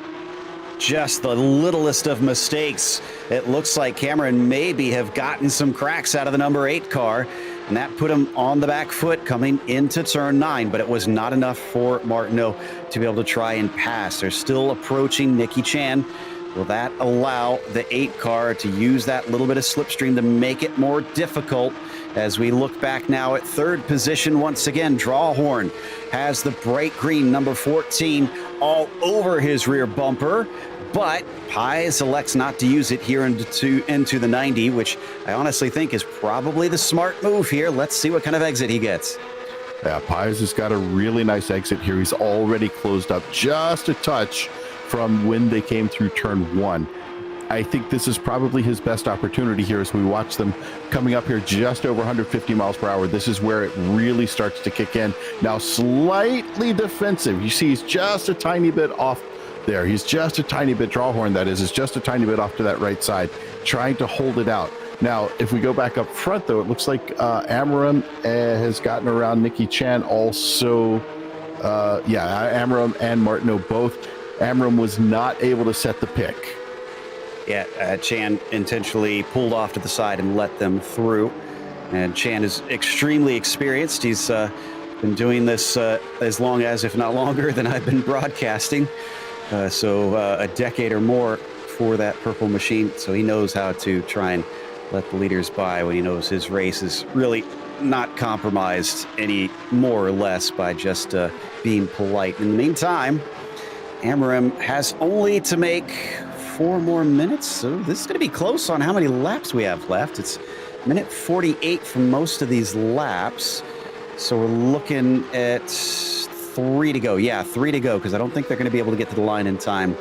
Just the littlest of mistakes. It looks like Cameron maybe have gotten some cracks out of the number 8 car, and that put him on the back foot coming into turn 9, but it was not enough for Martineau to be able to try and pass. They're still approaching Nicky Chan. Will that allow the 8 car to use that little bit of slipstream to make it more difficult? As we look back now at third position once again, Drawhorn has the bright green number 14 all over his rear bumper, but Pies elects not to use it here into the 90, which I honestly think is probably the smart move here. Let's see what kind of exit he gets. Yeah, Pies has got a really nice exit here. He's already closed up just a touch from when they came through turn 1. I think this is probably his best opportunity here as we watch them coming up here just over 150 miles per hour. This is where it really starts to kick in. Now, slightly defensive. You see he's just a tiny bit off there. He's just a tiny bit, Drawhorn that is just a tiny bit off to that right side, trying to hold it out. Now, if we go back up front, though, it looks like Amaram has gotten around Nicky Chan also. Amaram and Martineau both. Amaram was not able to set the pick. Yeah, Chan intentionally pulled off to the side and let them through. And Chan is extremely experienced. He's been doing this as long as, if not longer, than I've been broadcasting. So a decade or more for that purple machine. So he knows how to try and let the leaders by when he knows his race is really not compromised any more or less by just being polite. In the meantime, Amaram has only to make 4 more minutes, so this is going to be close on how many laps we have left. It's minute 48 for most of these laps, so we're looking at 3 to go. Yeah, 3 to go, because I don't think they're going to be able to get to the line in time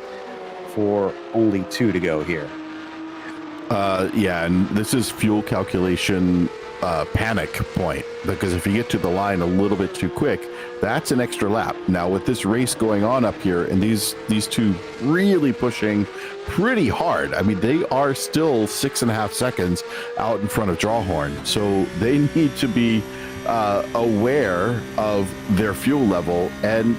for only 2 to go here. And this is fuel calculation panic point, because if you get to the line a little bit too quick, that's an extra lap. Now with this race going on up here and these two really pushing pretty hard, I mean, they are still 6.5 seconds out in front of Drawhorn, so they need to be aware of their fuel level, and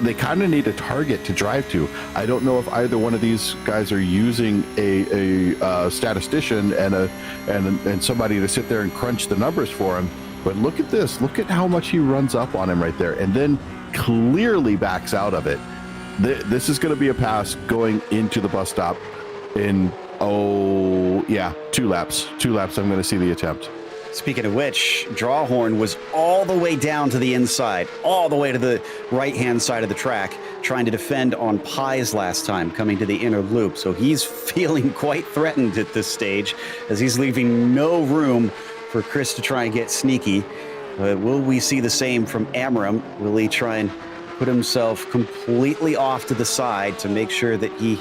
they kind of need a target to drive to. I don't know if either one of these guys are using a statistician and somebody to sit there and crunch the numbers for him. But look at this. Look at how much he runs up on him right there, and then clearly backs out of it. This is going to be a pass going into the bus stop in 2 laps. 2 laps. I'm going to see the attempt. Speaking of which, Drawhorn was all the way down to the inside, all the way to the right-hand side of the track. trying to defend on Pies last time, coming to the inner loop. So he's feeling quite threatened at this stage, as he's leaving no room for Chris to try and get sneaky. Will we see the same from Amram? Will he try and put himself completely off to the side to make sure that he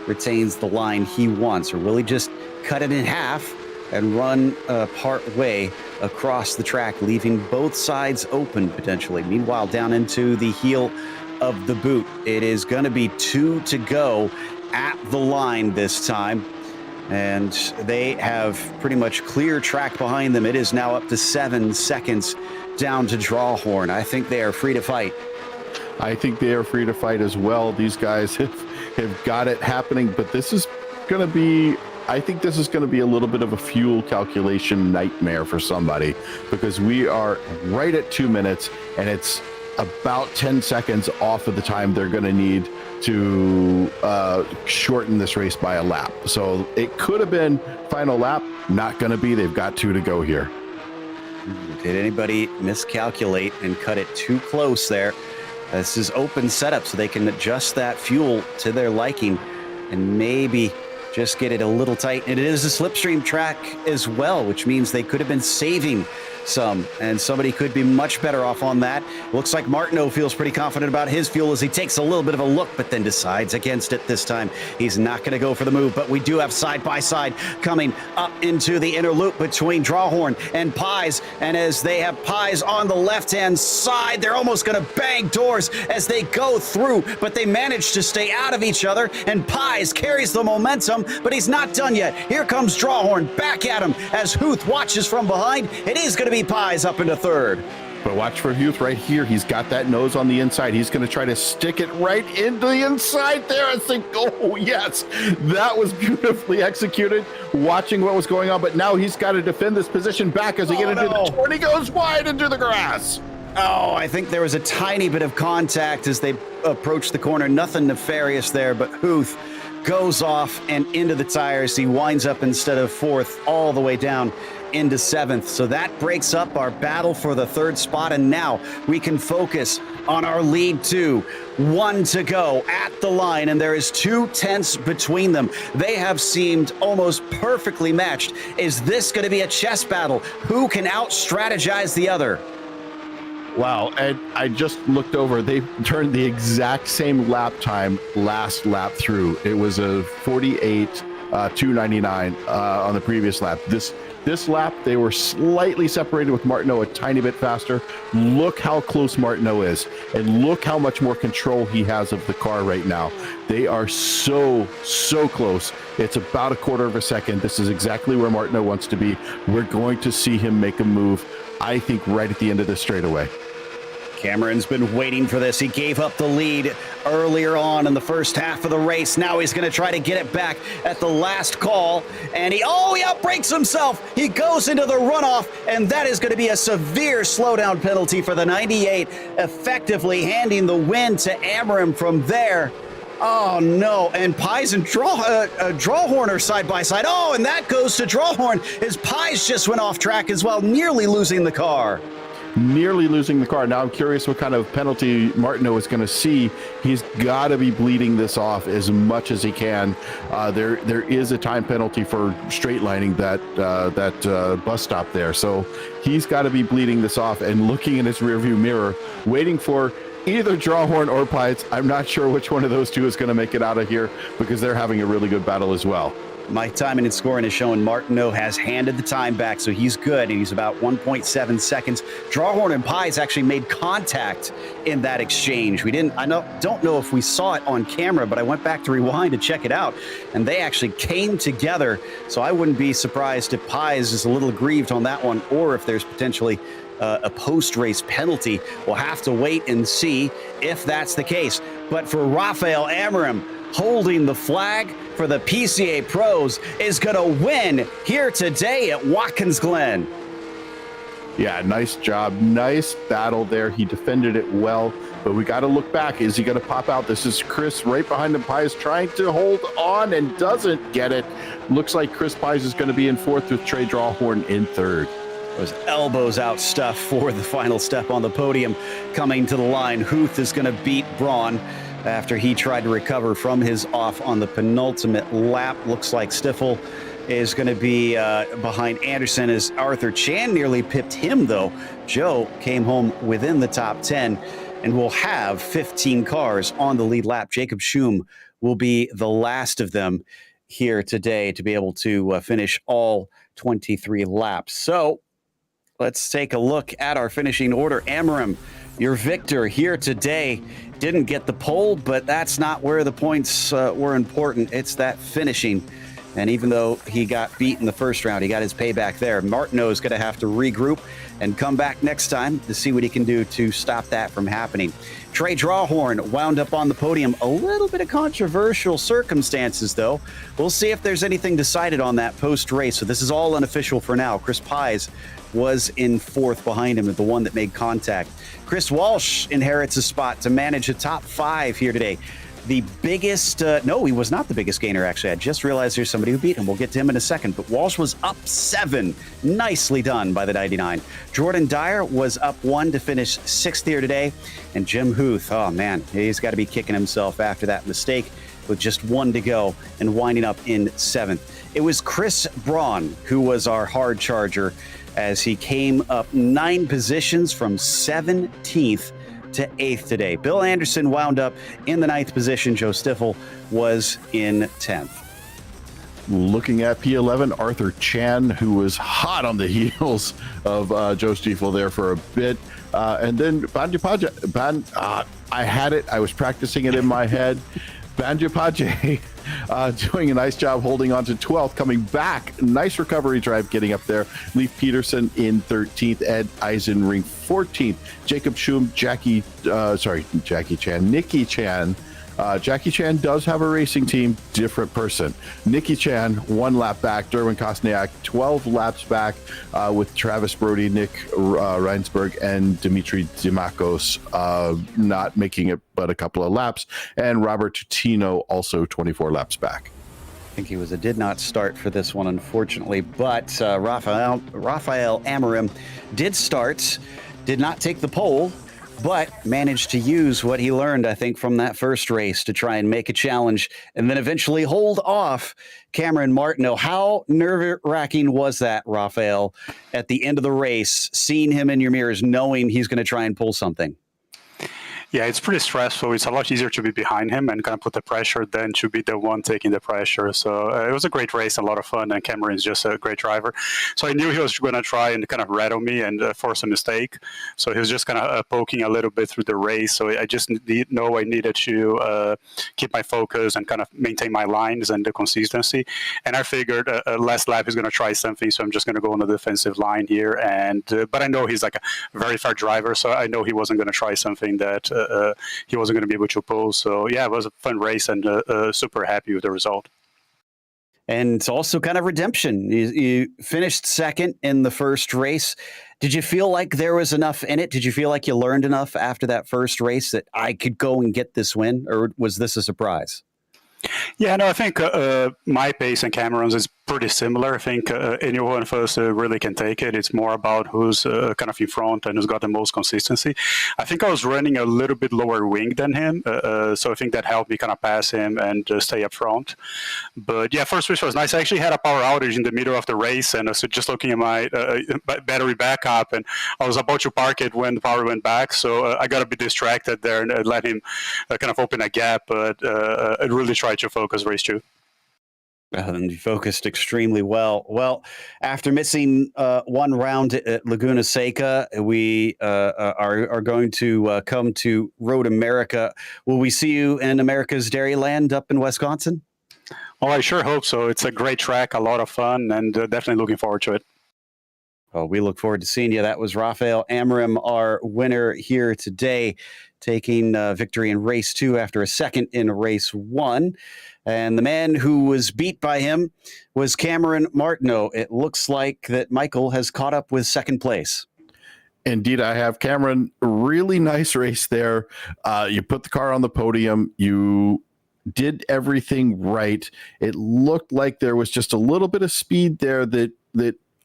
retains the line he wants? Or will he just cut it in half and run part way across the track, leaving both sides open potentially? Meanwhile, down into the heel of the boot, it is going to be 2 to go at the line this time. And they have pretty much clear track behind them. It is now up to 7 seconds down to Drawhorn. I think they are free to fight. I think they are free to fight as well. These guys have got it happening, but this is going to be, I think this is going to be a little bit of a fuel calculation nightmare for somebody, because we are right at 2 minutes and it's about 10 seconds off of the time they're going to need to shorten this race by a lap. So it could have been final lap, not going to be. They've got 2 to go here. Did anybody miscalculate and cut it too close there? This is open setup, so they can adjust that fuel to their liking and maybe just get it a little tight. And it is a slipstream track as well, which means they could have been saving some, and somebody could be much better off on that. Looks like Martineau feels pretty confident about his fuel as he takes a little bit of a look, but then decides against it this time. He's not going to go for the move, but we do have side-by-side coming up into the inner loop between Drawhorn and Pies, and as they have Pies on the left-hand side, they're almost going to bang doors as they go through, but they manage to stay out of each other, and Pies carries the momentum, but he's not done yet. Here comes Drawhorn back at him as Huth watches from behind. It is going to be Pies up into third. But watch for Huth right here. He's got that nose on the inside. He's going to try to stick it right into the inside there and think, oh, yes, that was beautifully executed, watching what was going on. But now he's got to defend this position back as he gets into the turn. He goes wide into the grass. Oh, I think there was a tiny bit of contact as they approached the corner. Nothing nefarious there, but Huth goes off and into the tires. He winds up instead of fourth all the way down into seventh. So that breaks up our battle for the third spot, and now we can focus on our lead 2. 1 to go at the line, and there is 2 tenths between them. They have seemed almost perfectly matched. Is this going to be a chess battle? Who can out-strategize the other? Wow, and I just looked over. They turned the exact same lap time last lap through. It was a 48.299 on the previous lap. This lap, they were slightly separated with Martineau a tiny bit faster. Look how close Martineau is, and look how much more control he has of the car right now. They are so close. It's about a quarter of a second. This is exactly where Martineau wants to be. We're going to see him make a move, I think, right at the end of this straightaway. Cameron's been waiting for this. He gave up the lead earlier on in the first half of the race. Now he's going to try to get it back at the last call. And he outbrakes himself. He goes into the runoff, and that is going to be a severe slowdown penalty for the 98, effectively handing the win to Amram from there. Oh, no. And Pies and Drawhorn are side by side. Oh, and that goes to Drawhorn as Pies just went off track as well, nearly losing the car. Nearly losing the car. Now I'm curious what kind of penalty Martineau is going to see. He's got to be bleeding this off as much as he can. There is a time penalty for straight lining that bus stop there. So he's got to be bleeding this off and looking in his rearview mirror, waiting for either Drawhorn or Pies. I'm not sure which one of those two is going to make it out of here, because they're having a really good battle as well. My timing and scoring is showing Martineau has handed the time back, so he's good, and he's about 1.7 seconds. Drawhorn and Pies actually made contact in that exchange. I don't know if we saw it on camera, but I went back to rewind to check it out, and they actually came together, so I wouldn't be surprised if Pies is a little aggrieved on that one, or if there's potentially a post-race penalty. We'll have to wait and see if that's the case. But for Rafael Amram, holding the flag for the PCA Pros, is going to win here today at Watkins Glen. Yeah, nice job. Nice battle there. He defended it well, but we got to look back. Is he going to pop out? This is Chris right behind him. Pies trying to hold on and doesn't get it. Looks like Chris Pies is going to be in fourth with Trey Drawhorn in third. Those elbows out stuff for the final step on the podium coming to the line. Huth is going to beat Braun. after he tried to recover from his off on the penultimate lap. Looks like Stifel is going to be behind Anderson as Arthur Chan nearly pipped him, though. Joe came home within the top 10 and will have 15 cars on the lead lap. Jacob Schum will be the last of them here today to be able to finish all 23 laps. So let's take a look at our finishing order. Amarim, your victor here today. Didn't get the pole, but that's not where the points were important. It's that finishing. And even though he got beat in the first round, he got his payback there. Martineau is going to have to regroup and come back next time to see what he can do to stop that from happening. Trey Drawhorn wound up on the podium. A little bit of controversial circumstances, though. We'll see if there's anything decided on that post-race. So this is all unofficial for now. Chris Pies was in fourth behind him, the one that made contact. Chris Walsh inherits a spot to manage a top 5 here today. The biggest, no, he was not the biggest gainer, actually. I just realized there's somebody who beat him. We'll get to him in a second. But Walsh was up 7. Nicely done by the 99. Jordan Dyer was up 1 to finish 6th here today. And Jim Huth, oh man, he's got to be kicking himself after that mistake with just 1 to go and winding up in 7th. It was Chris Braun who was our hard charger as he came up 9 positions from 17th to 8th today. Bill Anderson wound up in the 9th position. Joe Stifel was in 10th. Looking at P11, Arthur Chan, who was hot on the heels of Joe Stiefel there for a bit. And then I had it. I was practicing it in my head. Banjapaje doing a nice job holding on to 12th, coming back. Nice recovery drive getting up there. Leif Peterson in 13th, Ed Eisenring 14th. Jacob Schum, Nikki Chan. Jackie Chan does have a racing team, different person. Nikki Chan, 1 lap back. Derwin Kosniak, 12 laps back with Travis Brody, Nick Reinsberg, and Dimitri Dimakos not making it but a couple of laps. And Robert Tutino also 24 laps back. I think he was a did not start for this one, unfortunately. But Rafael Amarim did start, did not take the pole, but managed to use what he learned, I think, from that first race to try and make a challenge and then eventually hold off Cameron Martineau. How nerve-wracking was that, Rafael, at the end of the race, seeing him in your mirrors, knowing he's going to try and pull something? Yeah, it's pretty stressful. It's a lot easier to be behind him and kind of put the pressure than to be the one taking the pressure. So it was a great race, a lot of fun, and Cameron's just a great driver. So I knew he was going to try and kind of rattle me and force a mistake. So he was just kind of poking a little bit through the race. So I just know I needed to keep my focus and kind of maintain my lines and the consistency. And I figured last lap he's going to try something, so I'm just going to go on the defensive line here. And but I know he's like a very fast driver, so I know he wasn't going to try something that he wasn't going to be able to pull. So yeah, it was a fun race and super happy with the result. And it's also kind of redemption. You finished second in the first race. Did you feel like there was enough in it? Did you feel like you learned enough after that first race that I could go and get this win? Or was this a surprise? Yeah, no, I think my pace and Cameron's is pretty similar. I think any one of us really can take it. It's more about who's kind of in front and who's got the most consistency. I think I was running a little bit lower wing than him, so I think that helped me kind of pass him and stay up front. But yeah, first race was nice. I actually had a power outage in the middle of the race, and I was just looking at my battery backup, and I was about to park it when the power went back, so I got a bit distracted there and let him kind of open a gap, but I really tried to focus race 2. And you focused extremely well. Well, after missing 1 round at Laguna Seca, we are going to come to Road America. Will we see you in America's Dairyland up in Wisconsin? Oh, I sure hope so. It's a great track, a lot of fun, and definitely looking forward to it. Well, we look forward to seeing you. That was Rafael Amarim, our winner here today, taking victory in race 2 after a second in race 1. And the man who was beat by him was Cameron Martineau. It looks like that Michael has caught up with second place. Indeed, I have. Cameron, really nice race there. You put the car on the podium. You did everything right. It looked like there was just a little bit of speed there that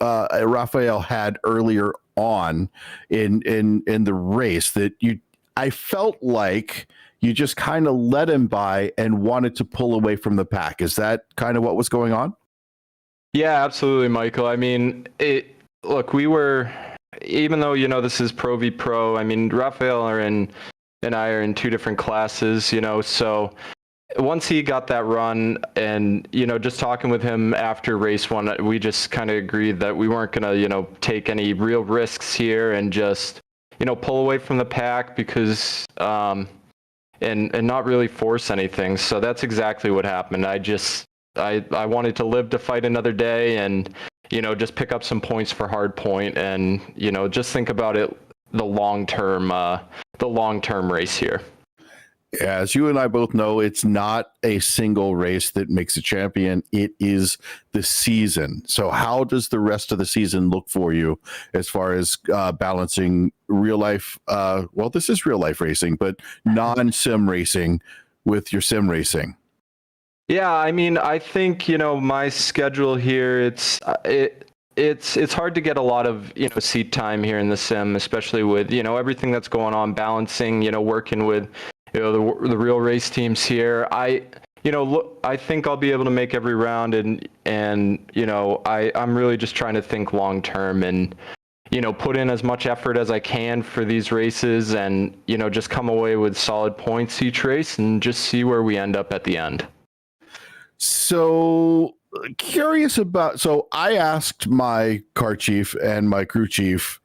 Rafael had earlier on in the race that I felt like you just kind of let him by and wanted to pull away from the pack. Is that kind of what was going on? Yeah, absolutely, Michael. I mean, look, we were, even though, this is Pro v Pro, I mean, Rafael and I are in two different classes, so once he got that run and, just talking with him after race one, we just kind of agreed that we weren't going to, take any real risks here and just, pull away from the pack because, and not really force anything. So that's exactly what happened. I wanted to live to fight another day and, just pick up some points for hard point and, just think about it, the long-term race here. As you and I both know, it's not a single race that makes a champion. It is the season. So how does the rest of the season look for you as far as balancing real life? Well, this is real life racing, but non-sim racing with your sim racing. Yeah, I mean, I think, my schedule here, it's hard to get a lot of, seat time here in the sim, especially with, everything that's going on, balancing, working with, the real race teams here. I think I'll be able to make every round and I'm really just trying to think long term and, put in as much effort as I can for these races and, just come away with solid points each race and just see where we end up at the end. So curious about, so I asked my car chief and my crew chief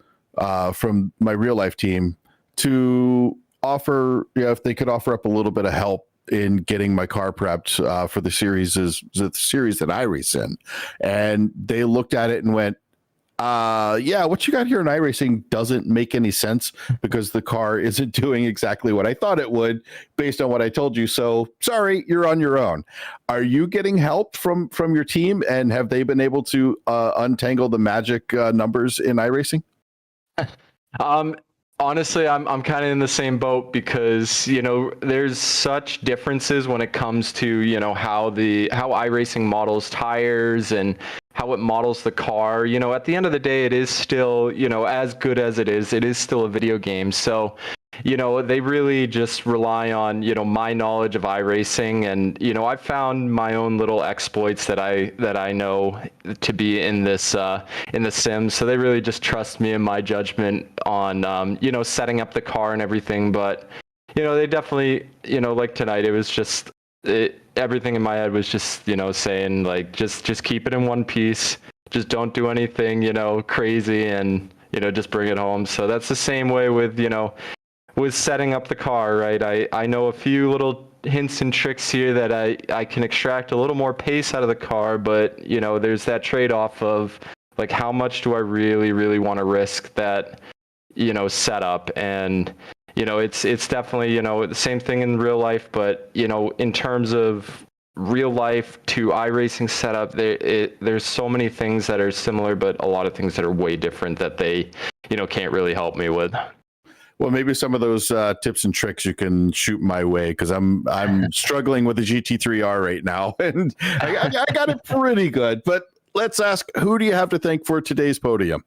from my real life team to offer, if they could offer up a little bit of help in getting my car prepped for the series that I race in. And they looked at it and went, yeah, what you got here in iRacing doesn't make any sense because the car isn't doing exactly what I thought it would based on what I told you. So sorry, you're on your own. Are you getting help from your team, and have they been able to untangle the magic numbers in iRacing? Honestly, I'm kind of in the same boat because, there's such differences when it comes to, how iRacing models tires and how it models the car. At the end of the day, it is still, as good as it is still a video game. So, they really just rely on, my knowledge of iRacing, and, I've found my own little exploits that I know to be in this, in the Sims. So they really just trust me and my judgment on, setting up the car and everything. But, they definitely, like tonight, it was just, everything in my head was just, saying like, just keep it in one piece. Just don't do anything, crazy, and, just bring it home. So that's the same way with, with setting up the car, right? I know a few little hints and tricks here that I can extract a little more pace out of the car, but, there's that trade-off of, like, how much do I really, really want to risk that, setup? And, it's definitely, the same thing in real life, but, in terms of real life to iRacing setup, there's so many things that are similar, but a lot of things that are way different that they, can't really help me with. Well, maybe some of those tips and tricks you can shoot my way, because I'm struggling with the GT3R right now, and I got it pretty good. But let's ask, who do you have to thank for today's podium?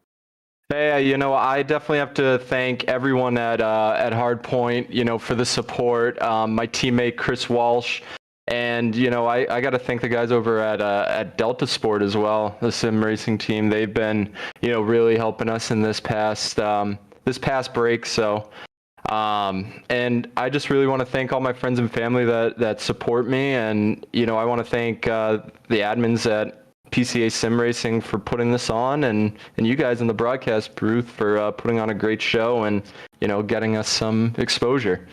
Hey, I definitely have to thank everyone at Hardpoint, for the support. My teammate Chris Walsh, and I got to thank the guys over at Delta Sport as well, the sim racing team. They've been really helping us in this past break. So, and I just really want to thank all my friends and family that support me, and I want to thank the admins at PCA Sim Racing for putting this on, and you guys in the broadcast booth for putting on a great show and getting us some exposure.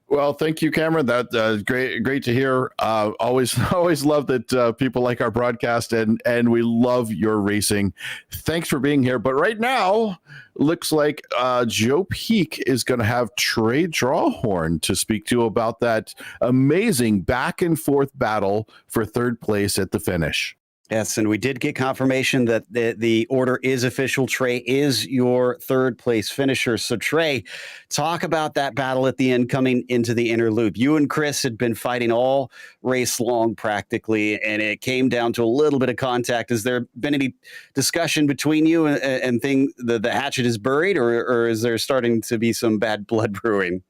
Well, thank you, Cameron. That great to hear. Always love that people like our broadcast, and we love your racing. Thanks for being here. But right now, looks like Joe Peak is going to have Trey Drawhorn to speak to about that amazing back and forth battle for third place at the finish. Yes, and we did get confirmation that the order is official. Trey is your third place finisher. So Trey, talk about that battle at the end coming into the inner loop. You and Chris had been fighting all race long practically, and it came down to a little bit of contact. Has there been any discussion between you and the hatchet is buried, or is there starting to be some bad blood brewing?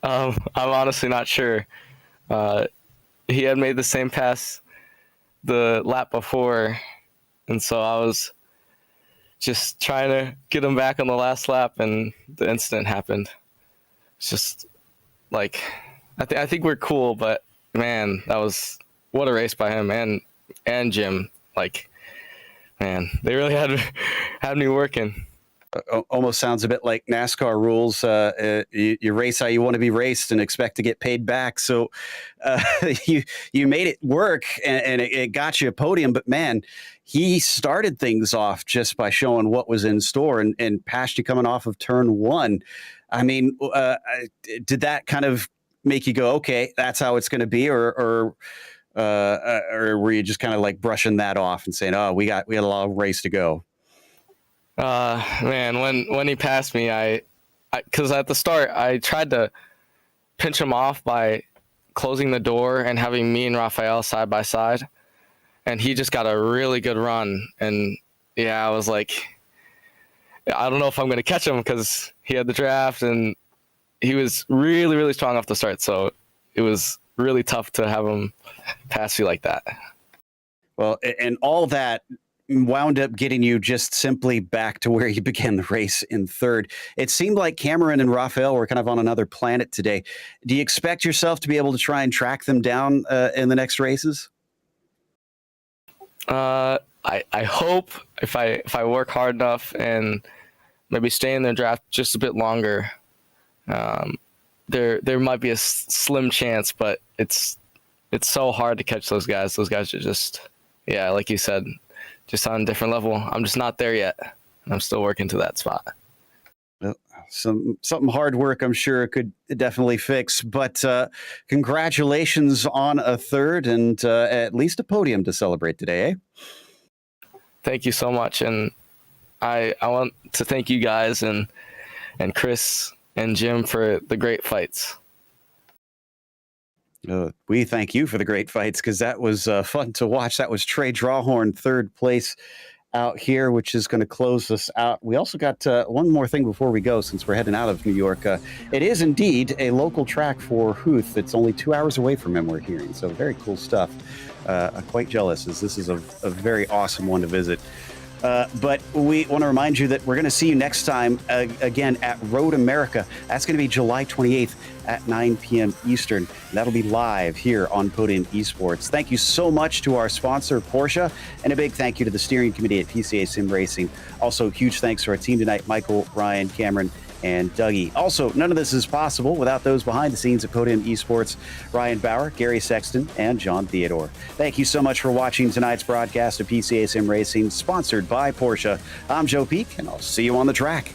I'm honestly not sure. He had made the same pass the lap before, and so I was just trying to get him back on the last lap, and the incident happened. It's just like I think we're cool, but man, that was what a race by him and Jim. Like, man, they really had me working. Almost sounds a bit like NASCAR rules. You race how you want to be raced and expect to get paid back. So you made it work, and it got you a podium. But man, he started things off just by showing what was in store and passed you coming off of turn one. I mean, did that kind of make you go, okay, that's how it's going to be, or were you just kind of like brushing that off and saying, oh, we got a long race to go? Man, when he passed me, because at the start I tried to pinch him off by closing the door and having me and Raphael side by side, and he just got a really good run. And yeah, I was like, I don't know if I'm going to catch him because he had the draft and he was really, really strong off the start. So it was really tough to have him pass you like that. Well, and all that wound up getting you just simply back to where you began the race in third. It seemed like Cameron and Raphael were kind of on another planet today. Do you expect yourself to be able to try and track them down in the next races? I hope if I work hard enough and maybe stay in the draft just a bit longer, there might be a slim chance, but it's so hard to catch those guys. Those guys are just, yeah, like you said, just on a different level. I'm just not there yet, and I'm still working to that spot. Well, something hard work, I'm sure it could definitely fix. But congratulations on a third and at least a podium to celebrate today, eh? Thank you so much, and I want to thank you guys and Chris and Jim for the great fights. We thank you for the great fights, because that was fun to watch. That was Trey Drawhorn, third place out here, which is going to close us out. We also got one more thing before we go, since we're heading out of New York. It is indeed a local track for Huth. It's only 2 hours away from him, we're hearing. So very cool stuff. I'm quite jealous, as this is a very awesome one to visit. But we want to remind you that we're going to see you next time again at Road America. That's going to be July 28th at 9 p.m. Eastern. And that'll be live here on Podium Esports. Thank you so much to our sponsor, Porsche, and a big thank you to the steering committee at PCA Sim Racing. Also, huge thanks to our team tonight, Michael, Ryan, Cameron, and Dougie. Also, none of this is possible without those behind the scenes at Podium Esports, Ryan Bauer, Gary Sexton, and John Theodore. Thank you so much for watching tonight's broadcast of PCA Sim Racing, sponsored by Porsche. I'm Joe Peak, and I'll see you on the track.